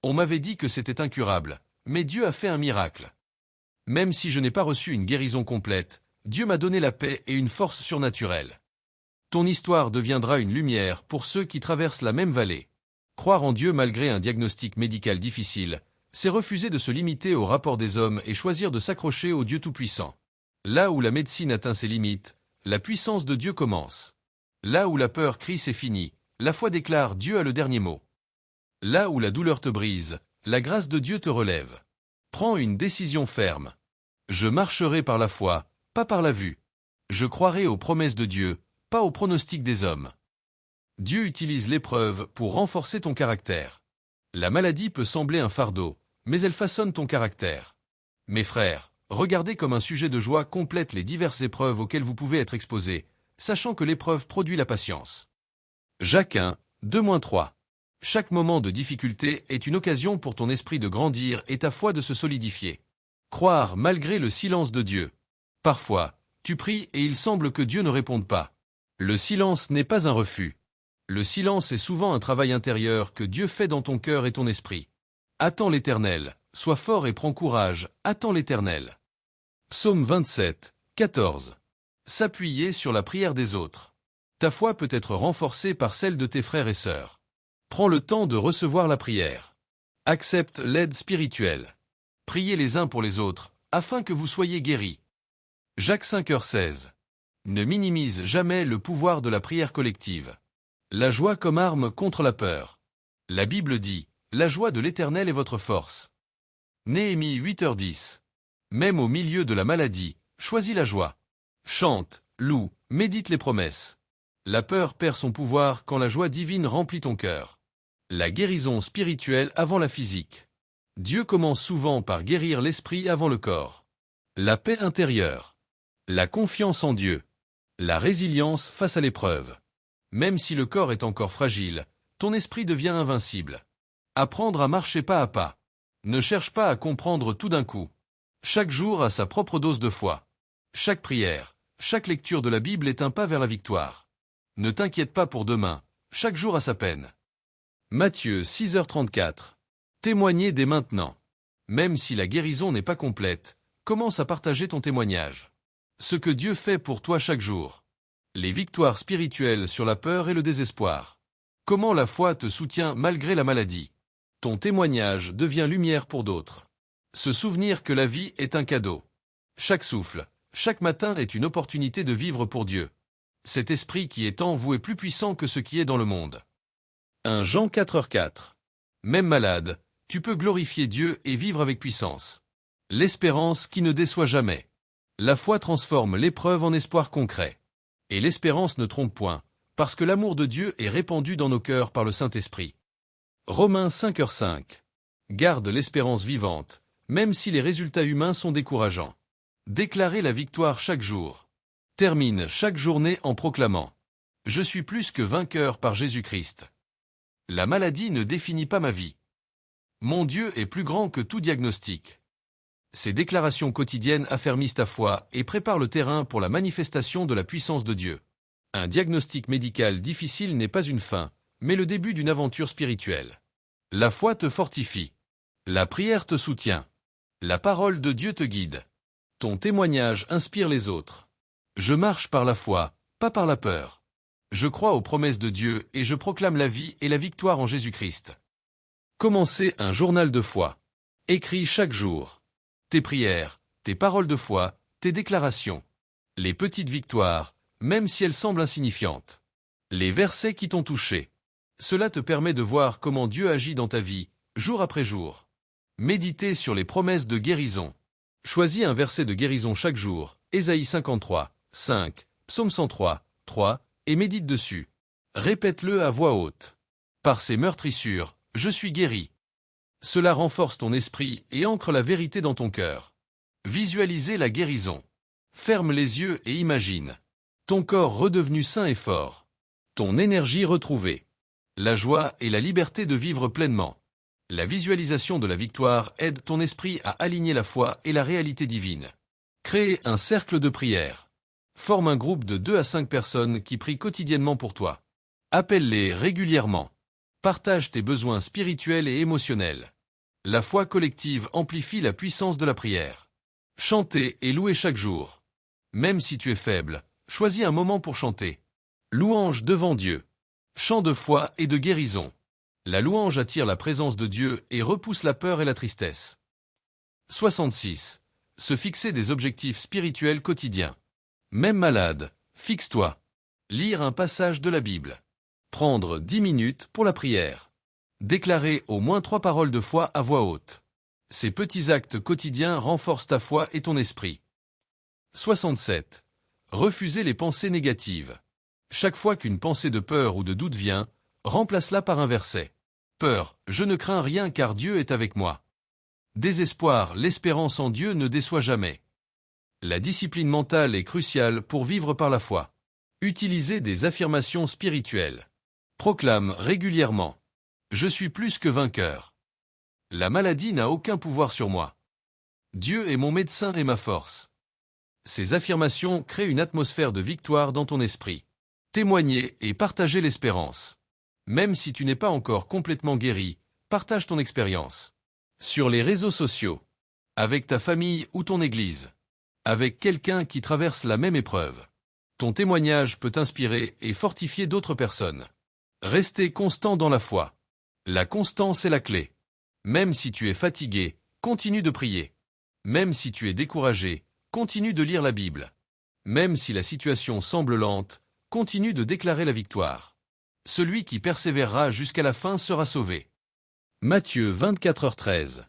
On m'avait dit que c'était incurable, mais Dieu a fait un miracle. Même si je n'ai pas reçu une guérison complète, Dieu m'a donné la paix et une force surnaturelle. » Ton histoire deviendra une lumière pour ceux qui traversent la même vallée. Croire en Dieu malgré un diagnostic médical difficile, c'est refuser de se limiter au rapport des hommes et choisir de s'accrocher au Dieu Tout-Puissant. Là où la médecine atteint ses limites, la puissance de Dieu commence. Là où la peur crie c'est fini, la foi déclare Dieu a le dernier mot. Là où la douleur te brise, la grâce de Dieu te relève. Prends une décision ferme. Je marcherai par la foi, pas par la vue. Je croirai aux promesses de Dieu, pas aux pronostics des hommes. Dieu utilise l'épreuve pour renforcer ton caractère. La maladie peut sembler un fardeau, mais elle façonne ton caractère. Mes frères, regardez comme un sujet de joie complète les diverses épreuves auxquelles vous pouvez être exposés, sachant que l'épreuve produit la patience. Jacques 1, 2-3. Chaque moment de difficulté est une occasion pour ton esprit de grandir et ta foi de se solidifier. Croire malgré le silence de Dieu. Parfois, tu pries et il semble que Dieu ne réponde pas. Le silence n'est pas un refus. Le silence est souvent un travail intérieur que Dieu fait dans ton cœur et ton esprit. Attends l'Éternel, sois fort et prends courage, attends l'Éternel. Psaume 27, 14. S'appuyer sur la prière des autres. Ta foi peut être renforcée par celle de tes frères et sœurs. Prends le temps de recevoir la prière. Accepte l'aide spirituelle. Priez les uns pour les autres, afin que vous soyez guéris. Jacques 5h16. Ne minimise jamais le pouvoir de la prière collective. La joie comme arme contre la peur. La Bible dit, la joie de l'Éternel est votre force. Néhémie 8h10. Même au milieu de la maladie, choisis la joie. Chante, loue, médite les promesses. La peur perd son pouvoir quand la joie divine remplit ton cœur. La guérison spirituelle avant la physique. Dieu commence souvent par guérir l'esprit avant le corps. La paix intérieure. La confiance en Dieu. La résilience face à l'épreuve. Même si le corps est encore fragile, ton esprit devient invincible. Apprendre à marcher pas à pas. Ne cherche pas à comprendre tout d'un coup. Chaque jour a sa propre dose de foi. Chaque prière, chaque lecture de la Bible est un pas vers la victoire. Ne t'inquiète pas pour demain, chaque jour a sa peine. Matthieu 6h34. Témoignez dès maintenant. Même si la guérison n'est pas complète, commence à partager ton témoignage. Ce que Dieu fait pour toi chaque jour. Les victoires spirituelles sur la peur et le désespoir. Comment la foi te soutient malgré la maladie. Ton témoignage devient lumière pour d'autres. Se souvenir que la vie est un cadeau. Chaque souffle, chaque matin est une opportunité de vivre pour Dieu. Cet esprit qui est en vous est plus puissant que ce qui est dans le monde. 1 Jean 4h4. Même malade, tu peux glorifier Dieu et vivre avec puissance. L'espérance qui ne déçoit jamais. La foi transforme l'épreuve en espoir concret. Et l'espérance ne trompe point, parce que l'amour de Dieu est répandu dans nos cœurs par le Saint-Esprit. Romains 5h5. Garde l'espérance vivante, même si les résultats humains sont décourageants. Déclarez la victoire chaque jour. Termine chaque journée en proclamant « Je suis plus que vainqueur par Jésus-Christ ». La maladie ne définit pas ma vie. Mon Dieu est plus grand que tout diagnostic. Ces déclarations quotidiennes affermissent ta foi et préparent le terrain pour la manifestation de la puissance de Dieu. Un diagnostic médical difficile n'est pas une fin, mais le début d'une aventure spirituelle. La foi te fortifie. La prière te soutient. La parole de Dieu te guide. Ton témoignage inspire les autres. Je marche par la foi, pas par la peur. Je crois aux promesses de Dieu et je proclame la vie et la victoire en Jésus-Christ. Commencez un journal de foi. Écris chaque jour. Tes prières, tes paroles de foi, tes déclarations. Les petites victoires, même si elles semblent insignifiantes. Les versets qui t'ont touché. Cela te permet de voir comment Dieu agit dans ta vie, jour après jour. Méditez sur les promesses de guérison. Choisis un verset de guérison chaque jour, Ésaïe 53, 5, Psaume 103, 3, et médite dessus. Répète-le à voix haute. Par ces meurtrissures, je suis guéri. Cela renforce ton esprit et ancre la vérité dans ton cœur. Visualisez la guérison. Ferme les yeux et imagine. Ton corps redevenu sain et fort. Ton énergie retrouvée. La joie et la liberté de vivre pleinement. La visualisation de la victoire aide ton esprit à aligner la foi et la réalité divine. Crée un cercle de prière. Forme un groupe de 2 à 5 personnes qui prient quotidiennement pour toi. Appelle-les régulièrement. Partage tes besoins spirituels et émotionnels. La foi collective amplifie la puissance de la prière. Chantez et louez chaque jour. Même si tu es faible, choisis un moment pour chanter. Louange devant Dieu. Chant de foi et de guérison. La louange attire la présence de Dieu et repousse la peur et la tristesse. 66. Se fixer des objectifs spirituels quotidiens. Même malade, fixe-toi. Lire un passage de la Bible. Prendre 10 minutes pour la prière. Déclarer au moins 3 paroles de foi à voix haute. Ces petits actes quotidiens renforcent ta foi et ton esprit. 67. Refuser les pensées négatives. Chaque fois qu'une pensée de peur ou de doute vient, remplace-la par un verset. Peur, je ne crains rien car Dieu est avec moi. Désespoir, l'espérance en Dieu ne déçoit jamais. La discipline mentale est cruciale pour vivre par la foi. Utilisez des affirmations spirituelles. Proclame régulièrement. Je suis plus que vainqueur. La maladie n'a aucun pouvoir sur moi. Dieu est mon médecin et ma force. Ces affirmations créent une atmosphère de victoire dans ton esprit. Témoignez et partagez l'espérance. Même si tu n'es pas encore complètement guéri, partage ton expérience. Sur les réseaux sociaux. Avec ta famille ou ton église. Avec quelqu'un qui traverse la même épreuve. Ton témoignage peut inspirer et fortifier d'autres personnes. Restez constant dans la foi. La constance est la clé. Même si tu es fatigué, continue de prier. Même si tu es découragé, continue de lire la Bible. Même si la situation semble lente, continue de déclarer la victoire. Celui qui persévérera jusqu'à la fin sera sauvé. Matthieu 24h13.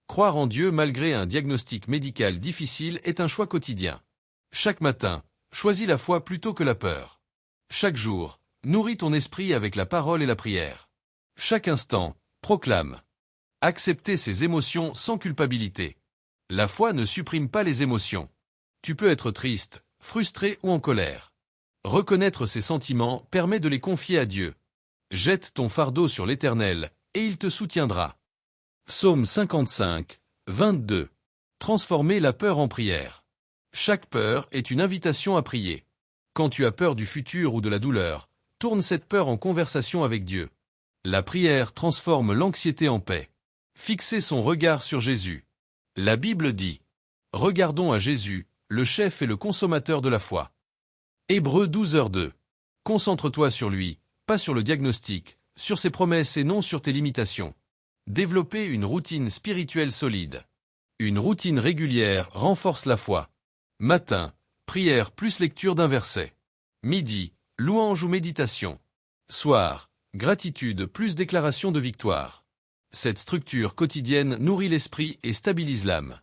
Croire en Dieu malgré un diagnostic médical difficile est un choix quotidien. Chaque matin, choisis la foi plutôt que la peur. Chaque jour, nourris ton esprit avec la parole et la prière. Chaque instant, proclame. Accepter ses émotions sans culpabilité. La foi ne supprime pas les émotions. Tu peux être triste, frustré ou en colère. Reconnaître ces sentiments permet de les confier à Dieu. Jette ton fardeau sur l'Éternel, et il te soutiendra. Psaume 55, 22. Transformer la peur en prière. Chaque peur est une invitation à prier. Quand tu as peur du futur ou de la douleur, tourne cette peur en conversation avec Dieu. La prière transforme l'anxiété en paix. Fixer son regard sur Jésus. La Bible dit « Regardons à Jésus, le chef et le consommateur de la foi. » Hébreux 12h2. Concentre-toi sur lui, pas sur le diagnostic, sur ses promesses et non sur tes limitations. Développer une routine spirituelle solide. Une routine régulière renforce la foi. Matin, prière plus lecture d'un verset. Midi, louange ou méditation. Soir, gratitude plus déclaration de victoire. Cette structure quotidienne nourrit l'esprit et stabilise l'âme.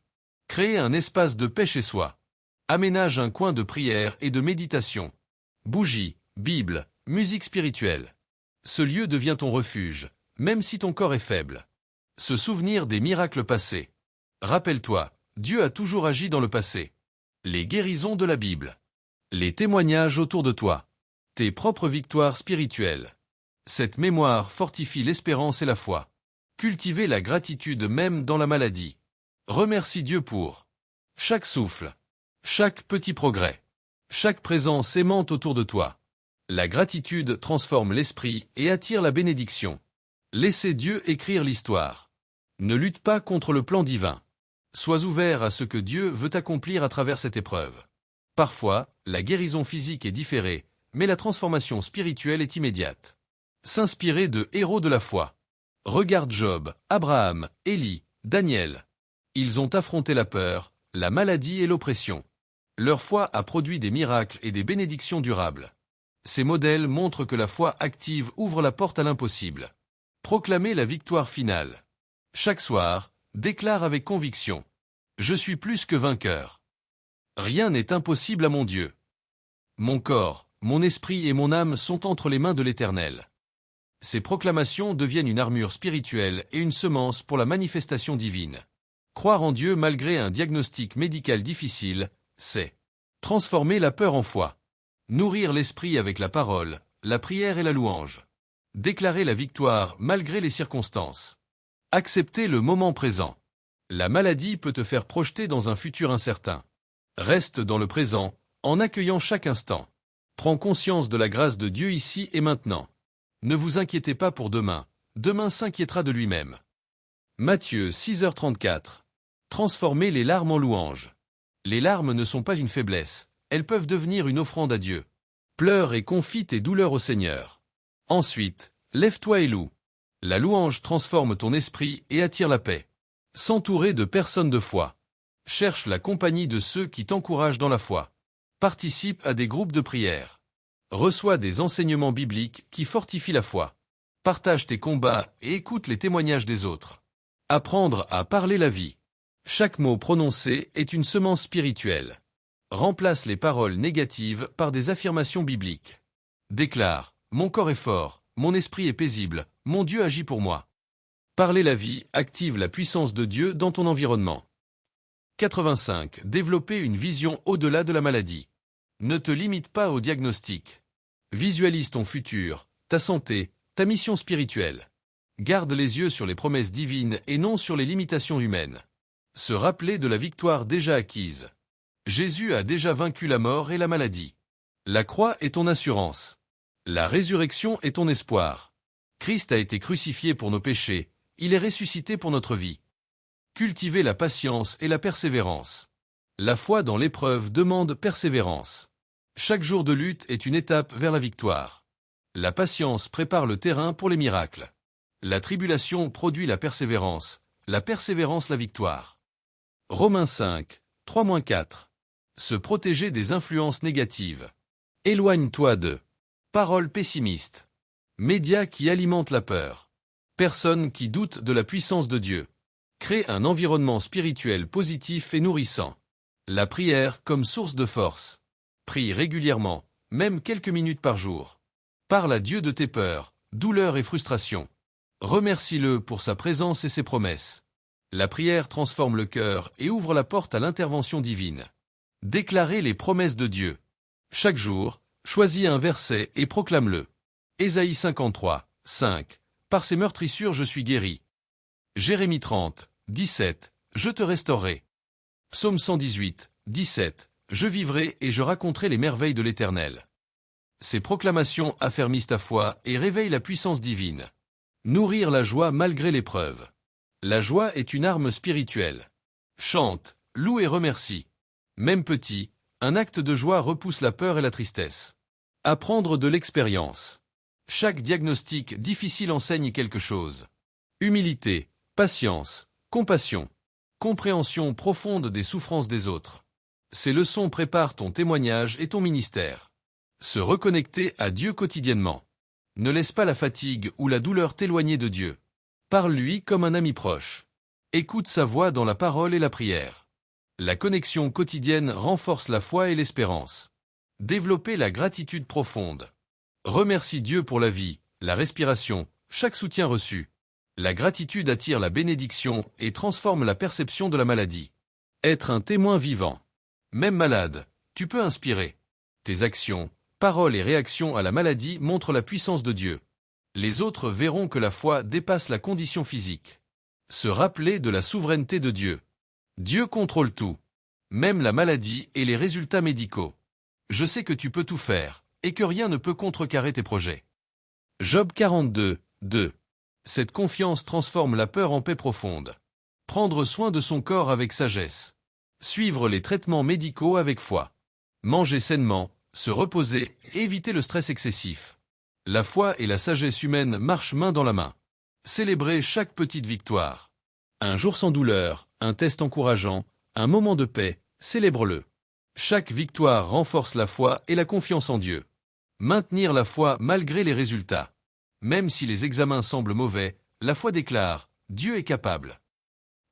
Créer un espace de paix chez soi. Aménage un coin de prière et de méditation. Bougie, Bible, musique spirituelle. Ce lieu devient ton refuge, même si ton corps est faible. Se souvenir des miracles passés. Rappelle-toi, Dieu a toujours agi dans le passé. Les guérisons de la Bible. Les témoignages autour de toi. Tes propres victoires spirituelles. Cette mémoire fortifie l'espérance et la foi. Cultiver la gratitude même dans la maladie. Remercie Dieu pour chaque souffle, chaque petit progrès, chaque présence aimante autour de toi. La gratitude transforme l'esprit et attire la bénédiction. Laissez Dieu écrire l'histoire. Ne lutte pas contre le plan divin. Sois ouvert à ce que Dieu veut accomplir à travers cette épreuve. Parfois, la guérison physique est différée, mais la transformation spirituelle est immédiate. S'inspirer de héros de la foi. Regarde Job, Abraham, Élie, Daniel. Ils ont affronté la peur, la maladie et l'oppression. Leur foi a produit des miracles et des bénédictions durables. Ces modèles montrent que la foi active ouvre la porte à l'impossible. Proclamer la victoire finale. Chaque soir, déclare avec conviction. Je suis plus que vainqueur. Rien n'est impossible à mon Dieu. Mon corps, mon esprit et mon âme sont entre les mains de l'Éternel. Ces proclamations deviennent une armure spirituelle et une semence pour la manifestation divine. Croire en Dieu malgré un diagnostic médical difficile, c'est transformer la peur en foi. Nourrir l'esprit avec la parole, la prière et la louange. Déclarer la victoire malgré les circonstances. Accepter le moment présent. La maladie peut te faire projeter dans un futur incertain. Reste dans le présent, en accueillant chaque instant. Prends conscience de la grâce de Dieu ici et maintenant. Ne vous inquiétez pas pour demain, demain s'inquiétera de lui-même. Matthieu 6h34. Transformer les larmes en louanges. Les larmes ne sont pas une faiblesse, elles peuvent devenir une offrande à Dieu. Pleure et confie tes douleurs au Seigneur. Ensuite, lève-toi et loue. La louange transforme ton esprit et attire la paix. S'entourer de personnes de foi. Cherche la compagnie de ceux qui t'encouragent dans la foi. Participe à des groupes de prière. Reçois des enseignements bibliques qui fortifient la foi. Partage tes combats et écoute les témoignages des autres. Apprendre à parler la vie. Chaque mot prononcé est une semence spirituelle. Remplace les paroles négatives par des affirmations bibliques. Déclare, mon corps est fort, mon esprit est paisible, mon Dieu agit pour moi. Parler la vie active la puissance de Dieu dans ton environnement. 85. Développer une vision au-delà de la maladie. Ne te limite pas au diagnostic. Visualise ton futur, ta santé, ta mission spirituelle. Garde les yeux sur les promesses divines et non sur les limitations humaines. Se rappeler de la victoire déjà acquise. Jésus a déjà vaincu la mort et la maladie. La croix est ton assurance. La résurrection est ton espoir. Christ a été crucifié pour nos péchés, il est ressuscité pour notre vie. Cultiver la patience et la persévérance. La foi dans l'épreuve demande persévérance. Chaque jour de lutte est une étape vers la victoire. La patience prépare le terrain pour les miracles. La tribulation produit la persévérance la victoire. Romains 5, 3-4. Se protéger des influences négatives. Éloigne-toi de paroles pessimistes. Médias qui alimentent la peur. Personnes qui doutent de la puissance de Dieu. Crée un environnement spirituel positif et nourrissant. La prière comme source de force. Prie régulièrement, même quelques minutes par jour. Parle à Dieu de tes peurs, douleurs et frustrations. Remercie-le pour sa présence et ses promesses. La prière transforme le cœur et ouvre la porte à l'intervention divine. Déclarer les promesses de Dieu. Chaque jour, choisis un verset et proclame-le. Ésaïe 53, 5. Par ses meurtrissures je suis guéri. Jérémie 30, 17. Je te restaurerai. Psaume 118, 17. Je vivrai et je raconterai les merveilles de l'Éternel. Ces proclamations affermissent ta foi et réveillent la puissance divine. Nourrir la joie malgré l'épreuve. La joie est une arme spirituelle. Chante, loue et remercie. Même petit, un acte de joie repousse la peur et la tristesse. Apprendre de l'expérience. Chaque diagnostic difficile enseigne quelque chose. Humilité, patience, compassion, compréhension profonde des souffrances des autres. Ces leçons préparent ton témoignage et ton ministère. Se reconnecter à Dieu quotidiennement. Ne laisse pas la fatigue ou la douleur t'éloigner de Dieu. Parle-lui comme un ami proche. Écoute sa voix dans la parole et la prière. La connexion quotidienne renforce la foi et l'espérance. Développer la gratitude profonde. Remercie Dieu pour la vie, la respiration, chaque soutien reçu. La gratitude attire la bénédiction et transforme la perception de la maladie. Être un témoin vivant. Même malade, tu peux inspirer. Tes actions, paroles et réactions à la maladie montrent la puissance de Dieu. Les autres verront que la foi dépasse la condition physique. Se rappeler de la souveraineté de Dieu. Dieu contrôle tout. Même la maladie et les résultats médicaux. Je sais que tu peux tout faire, et que rien ne peut contrecarrer tes projets. Job 42, 2. Cette confiance transforme la peur en paix profonde. Prendre soin de son corps avec sagesse. Suivre les traitements médicaux avec foi. Manger sainement, se reposer, éviter le stress excessif. La foi et la sagesse humaine marchent main dans la main. Célébrer chaque petite victoire. Un jour sans douleur, un test encourageant, un moment de paix, célèbre-le. Chaque victoire renforce la foi et la confiance en Dieu. Maintenir la foi malgré les résultats. Même si les examens semblent mauvais, la foi déclare « Dieu est capable ».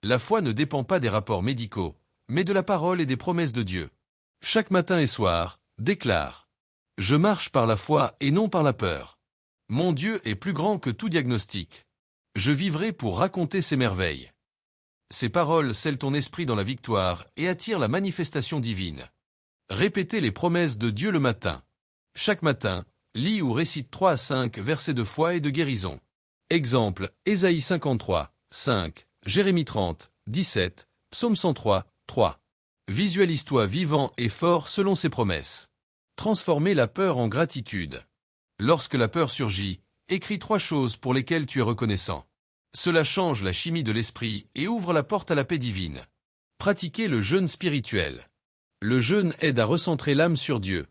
La foi ne dépend pas des rapports médicaux, mais de la parole et des promesses de Dieu. Chaque matin et soir, déclare « Je marche par la foi et non par la peur. Mon Dieu est plus grand que tout diagnostic. Je vivrai pour raconter ses merveilles. » Ces paroles scellent ton esprit dans la victoire et attirent la manifestation divine. Répétez les promesses de Dieu le matin. Chaque matin, lis ou récite 3 à 5 versets de foi et de guérison. Exemple, Ésaïe 53, 5, Jérémie 30, 17, Psaume 103, 3. Visualise-toi vivant et fort selon ses promesses. Transformer la peur en gratitude. Lorsque la peur surgit, écris 3 choses pour lesquelles tu es reconnaissant. Cela change la chimie de l'esprit et ouvre la porte à la paix divine. Pratiquez le jeûne spirituel. Le jeûne aide à recentrer l'âme sur Dieu.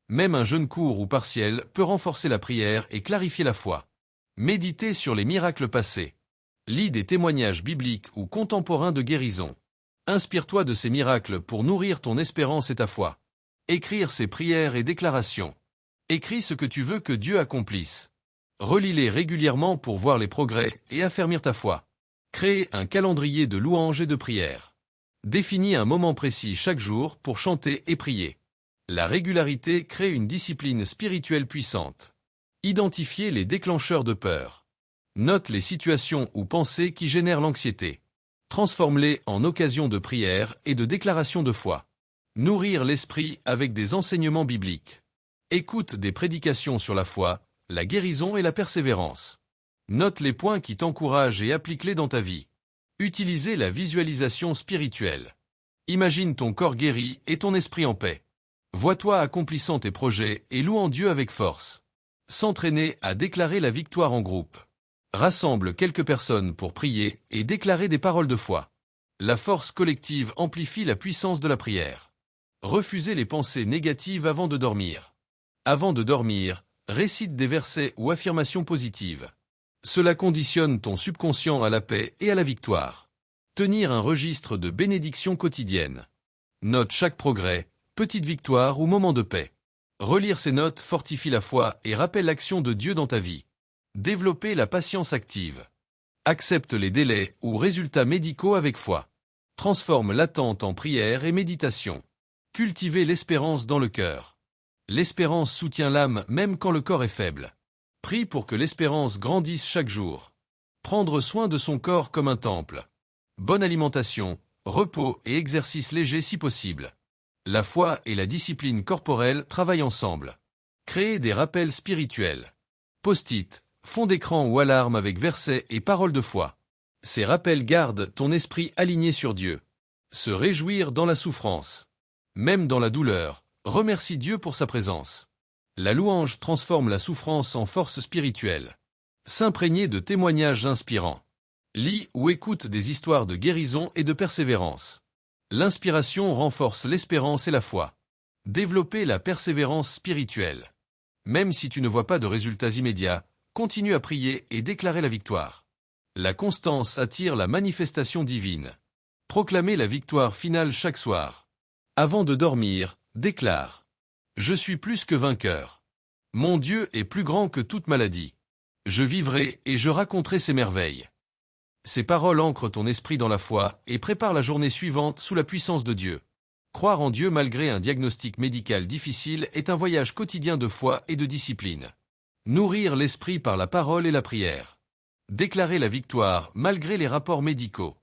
Même un jeûne court ou partiel peut renforcer la prière et clarifier la foi. Méditez sur les miracles passés. Lis des témoignages bibliques ou contemporains de guérison. Inspire-toi de ces miracles pour nourrir ton espérance et ta foi. Écrire ses prières et déclarations. Écris ce que tu veux que Dieu accomplisse. Relis-les régulièrement pour voir les progrès et affermir ta foi. Crée un calendrier de louanges et de prières. Définis un moment précis chaque jour pour chanter et prier. La régularité crée une discipline spirituelle puissante. Identifiez les déclencheurs de peur. Note les situations ou pensées qui génèrent l'anxiété. Transforme-les en occasion de prière et de déclaration de foi. Nourrir l'esprit avec des enseignements bibliques. Écoute des prédications sur la foi, la guérison et la persévérance. Note les points qui t'encouragent et applique-les dans ta vie. Utilisez la visualisation spirituelle. Imagine ton corps guéri et ton esprit en paix. Vois-toi accomplissant tes projets et louant Dieu avec force. S'entraîner à déclarer la victoire en groupe. Rassemble quelques personnes pour prier et déclarer des paroles de foi. La force collective amplifie la puissance de la prière. Refusez les pensées négatives avant de dormir. Avant de dormir, récite des versets ou affirmations positives. Cela conditionne ton subconscient à la paix et à la victoire. Tenir un registre de bénédictions quotidiennes. Note chaque progrès, petite victoire ou moment de paix. Relire ces notes fortifie la foi et rappelle l'action de Dieu dans ta vie. Développer la patience active. Accepte les délais ou résultats médicaux avec foi. Transforme l'attente en prière et méditation. Cultiver l'espérance dans le cœur. L'espérance soutient l'âme même quand le corps est faible. Prie pour que l'espérance grandisse chaque jour. Prendre soin de son corps comme un temple. Bonne alimentation, repos et exercice léger si possible. La foi et la discipline corporelle travaillent ensemble. Créer des rappels spirituels. Post-it, fond d'écran ou alarme avec versets et paroles de foi. Ces rappels gardent ton esprit aligné sur Dieu. Se réjouir dans la souffrance. Même dans la douleur, remercie Dieu pour sa présence. La louange transforme la souffrance en force spirituelle. S'imprégner de témoignages inspirants. Lis ou écoute des histoires de guérison et de persévérance. L'inspiration renforce l'espérance et la foi. Développer la persévérance spirituelle. Même si tu ne vois pas de résultats immédiats, continue à prier et déclarer la victoire. La constance attire la manifestation divine. Proclamer la victoire finale chaque soir. Avant de dormir, déclare. Je suis plus que vainqueur. Mon Dieu est plus grand que toute maladie. Je vivrai et je raconterai ses merveilles. Ces paroles ancrent ton esprit dans la foi et préparent la journée suivante sous la puissance de Dieu. Croire en Dieu malgré un diagnostic médical difficile est un voyage quotidien de foi et de discipline. Nourrir l'esprit par la parole et la prière. Déclarer la victoire malgré les rapports médicaux.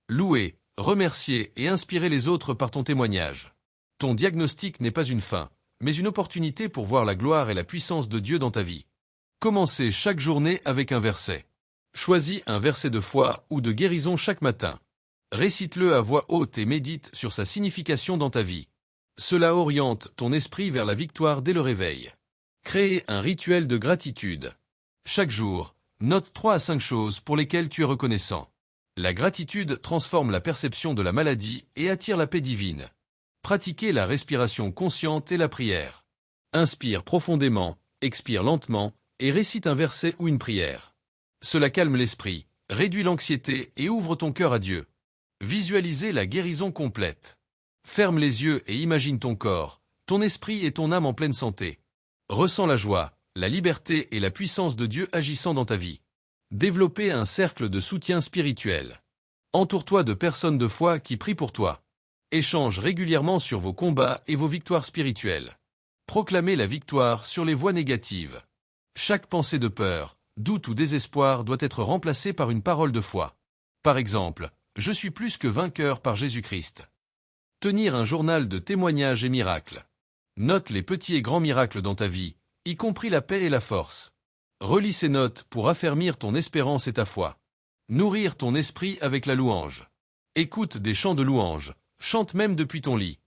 Louer, remercier et inspirer les autres par ton témoignage. Ton diagnostic n'est pas une fin, mais une opportunité pour voir la gloire et la puissance de Dieu dans ta vie. Commencez chaque journée avec un verset. Choisis un verset de foi ou de guérison chaque matin. Récite-le à voix haute et médite sur sa signification dans ta vie. Cela oriente ton esprit vers la victoire dès le réveil. Créer un rituel de gratitude. Chaque jour, note 3 à 5 choses pour lesquelles tu es reconnaissant. La gratitude transforme la perception de la maladie et attire la paix divine. Pratiquez la respiration consciente et la prière. Inspire profondément, expire lentement et récite un verset ou une prière. Cela calme l'esprit, réduit l'anxiété et ouvre ton cœur à Dieu. Visualisez la guérison complète. Ferme les yeux et imagine ton corps, ton esprit et ton âme en pleine santé. Ressens la joie, la liberté et la puissance de Dieu agissant dans ta vie. Développez un cercle de soutien spirituel. Entoure-toi de personnes de foi qui prient pour toi. Échange régulièrement sur vos combats et vos victoires spirituelles. Proclamez la victoire sur les voies négatives. Chaque pensée de peur, doute ou désespoir doit être remplacée par une parole de foi. Par exemple, je suis plus que vainqueur par Jésus-Christ. Tenir un journal de témoignages et miracles. Note les petits et grands miracles dans ta vie, y compris la paix et la force. Relis ces notes pour affermir ton espérance et ta foi. Nourrir ton esprit avec la louange. Écoute des chants de louange, chante même depuis ton lit.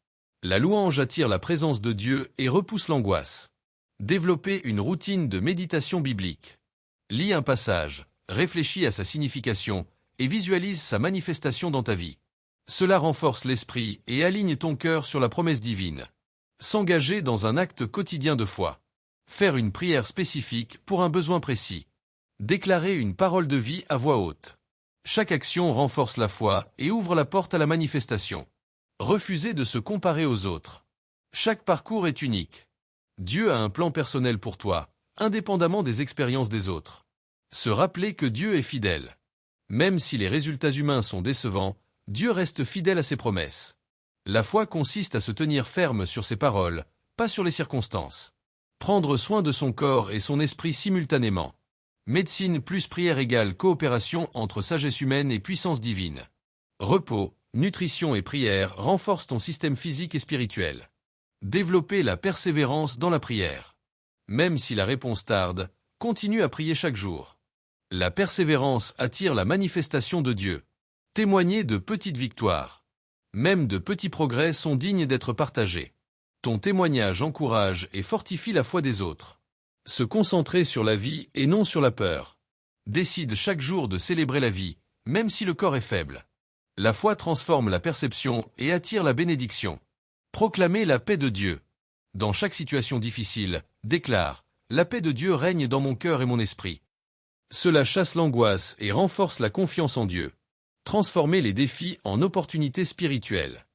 La louange attire la présence de Dieu et repousse l'angoisse. Développer une routine de méditation biblique. Lis un passage, réfléchis à sa signification et visualise sa manifestation dans ta vie. Cela renforce l'esprit et aligne ton cœur sur la promesse divine. S'engager dans un acte quotidien de foi. Faire une prière spécifique pour un besoin précis. Déclarer une parole de vie à voix haute. Chaque action renforce la foi et ouvre la porte à la manifestation. Refuser de se comparer aux autres. Chaque parcours est unique. Dieu a un plan personnel pour toi, indépendamment des expériences des autres. Se rappeler que Dieu est fidèle. Même si les résultats humains sont décevants, Dieu reste fidèle à ses promesses. La foi consiste à se tenir ferme sur ses paroles, pas sur les circonstances. Prendre soin de son corps et son esprit simultanément. Médecine plus prière égale coopération entre sagesse humaine et puissance divine. Repos, nutrition et prière renforcent ton système physique et spirituel. Développer la persévérance dans la prière. Même si la réponse tarde, continue à prier chaque jour. La persévérance attire la manifestation de Dieu. Témoigner de petites victoires. Même de petits progrès sont dignes d'être partagés. Ton témoignage encourage et fortifie la foi des autres. Se concentrer sur la vie et non sur la peur. Décide chaque jour de célébrer la vie, même si le corps est faible. La foi transforme la perception et attire la bénédiction. Proclamer la paix de Dieu. Dans chaque situation difficile, déclare « La paix de Dieu règne dans mon cœur et mon esprit ». Cela chasse l'angoisse et renforce la confiance en Dieu. Transformer les défis en opportunités spirituelles.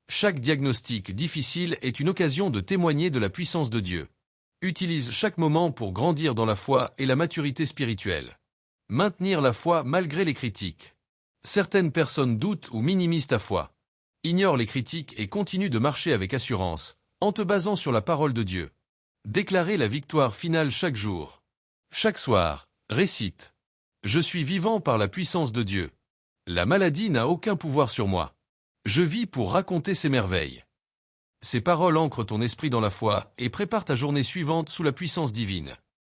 Chaque diagnostic difficile est une occasion de témoigner de la puissance de Dieu. Utilise chaque moment pour grandir dans la foi et la maturité spirituelle. Maintenir la foi malgré les critiques. Certaines personnes doutent ou minimisent ta foi. Ignore les critiques et continue de marcher avec assurance, en te basant sur la parole de Dieu. Déclarer la victoire finale chaque jour. Chaque soir, récite. Je suis vivant par la puissance de Dieu. La maladie n'a aucun pouvoir sur moi. Je vis pour raconter ses merveilles. Ces paroles ancrent ton esprit dans la foi et préparent ta journée suivante sous la puissance divine.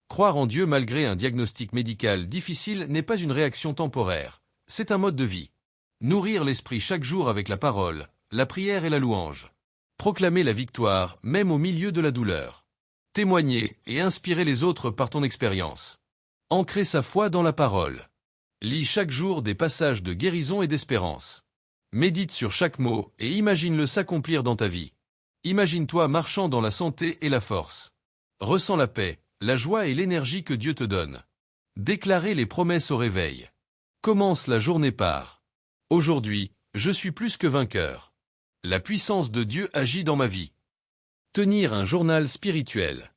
Croire en Dieu malgré un diagnostic médical difficile n'est pas une réaction temporaire, c'est un mode de vie. Nourrir l'esprit chaque jour avec la parole, la prière et la louange. Proclamer la victoire même au milieu de la douleur. Témoigner et inspirer les autres par ton expérience. Ancrer sa foi dans la parole. Lis chaque jour des passages de guérison et d'espérance. Médite sur chaque mot et imagine-le s'accomplir dans ta vie. Imagine-toi marchant dans la santé et la force. Ressens la paix, la joie et l'énergie que Dieu te donne. Déclarer les promesses au réveil. Commence la journée par « Aujourd'hui, je suis plus que vainqueur. La puissance de Dieu agit dans ma vie. » Tenir un journal spirituel.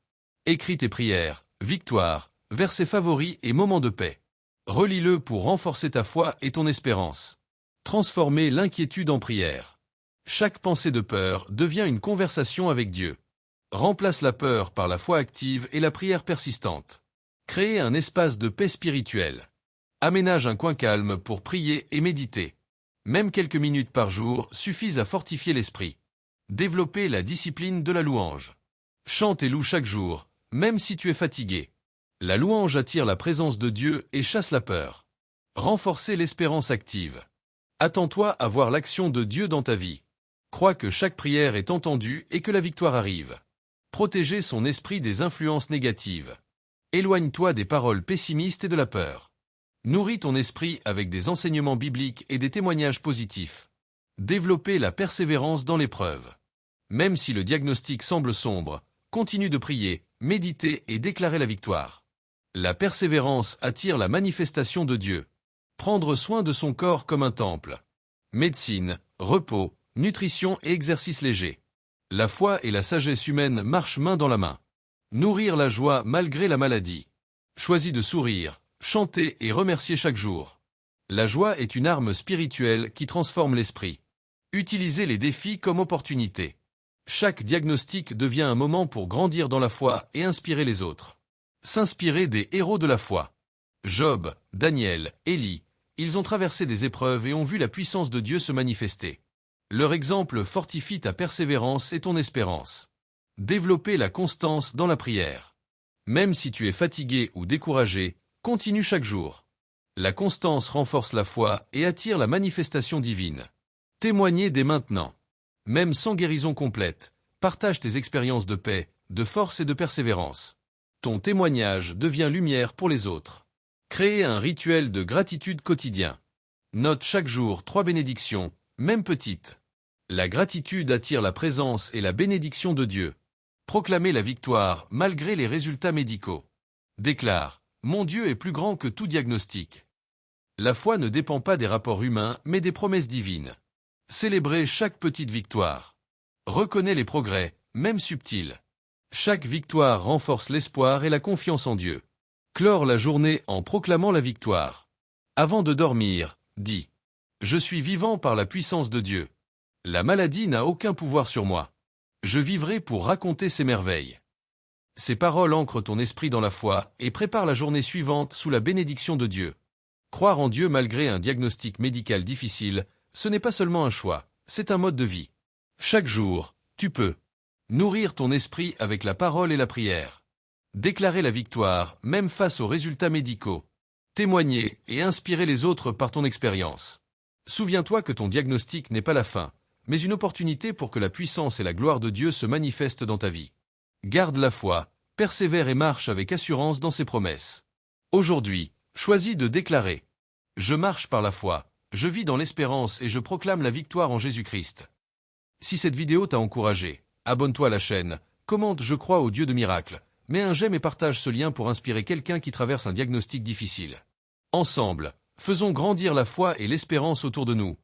Écris tes prières, victoires, versets favoris et moments de paix. Relis-le pour renforcer ta foi et ton espérance. Transformer l'inquiétude en prière. Chaque pensée de peur devient une conversation avec Dieu. Remplace la peur par la foi active et la prière persistante. Créer un espace de paix spirituelle. Aménage un coin calme pour prier et méditer. Même quelques minutes par jour suffisent à fortifier l'esprit. Développer la discipline de la louange. Chante et loue chaque jour, même si tu es fatigué. La louange attire la présence de Dieu et chasse la peur. Renforcer l'espérance active. Attends-toi à voir l'action de Dieu dans ta vie. Crois que chaque prière est entendue et que la victoire arrive. Protéger son esprit des influences négatives. Éloigne-toi des paroles pessimistes et de la peur. Nourris ton esprit avec des enseignements bibliques et des témoignages positifs. Développer la persévérance dans l'épreuve. Même si le diagnostic semble sombre, continue de prier, méditer et déclarer la victoire. La persévérance attire la manifestation de Dieu. Prendre soin de son corps comme un temple. Médecine, repos, nutrition et exercice léger. La foi et la sagesse humaine marchent main dans la main. Nourrir la joie malgré la maladie. Choisis de sourire, chanter et remercier chaque jour. La joie est une arme spirituelle qui transforme l'esprit. Utilisez les défis comme opportunité. Chaque diagnostic devient un moment pour grandir dans la foi et inspirer les autres. S'inspirer des héros de la foi. Job, Daniel, Élie, ils ont traversé des épreuves et ont vu la puissance de Dieu se manifester. Leur exemple fortifie ta persévérance et ton espérance. Développer la constance dans la prière. Même si tu es fatigué ou découragé, continue chaque jour. La constance renforce la foi et attire la manifestation divine. Témoigner dès maintenant. Même sans guérison complète, partage tes expériences de paix, de force et de persévérance. Ton témoignage devient lumière pour les autres. Créer un rituel de gratitude quotidien. Note chaque jour 3 bénédictions, même petites. La gratitude attire la présence et la bénédiction de Dieu. Proclamer la victoire malgré les résultats médicaux. Déclare, mon Dieu est plus grand que tout diagnostic. La foi ne dépend pas des rapports humains, mais des promesses divines. Célébrer chaque petite victoire. Reconnais les progrès, même subtils. Chaque victoire renforce l'espoir et la confiance en Dieu. Clore la journée en proclamant la victoire. Avant de dormir, dis « Je suis vivant par la puissance de Dieu. La maladie n'a aucun pouvoir sur moi. Je vivrai pour raconter ses merveilles. » Ces paroles ancrent ton esprit dans la foi et préparent la journée suivante sous la bénédiction de Dieu. Croire en Dieu malgré un diagnostic médical difficile, ce n'est pas seulement un choix, c'est un mode de vie. Chaque jour, tu peux nourrir ton esprit avec la parole et la prière. Déclarer la victoire, même face aux résultats médicaux. Témoigner et inspirer les autres par ton expérience. Souviens-toi que ton diagnostic n'est pas la fin, mais une opportunité pour que la puissance et la gloire de Dieu se manifestent dans ta vie. Garde la foi, persévère et marche avec assurance dans ses promesses. Aujourd'hui, choisis de déclarer « Je marche par la foi, je vis dans l'espérance et je proclame la victoire en Jésus-Christ. » Si cette vidéo t'a encouragé, abonne-toi à la chaîne, commente « Je crois au Dieu de miracles », mets un j'aime et partage ce lien pour inspirer quelqu'un qui traverse un diagnostic difficile. Ensemble, faisons grandir la foi et l'espérance autour de nous.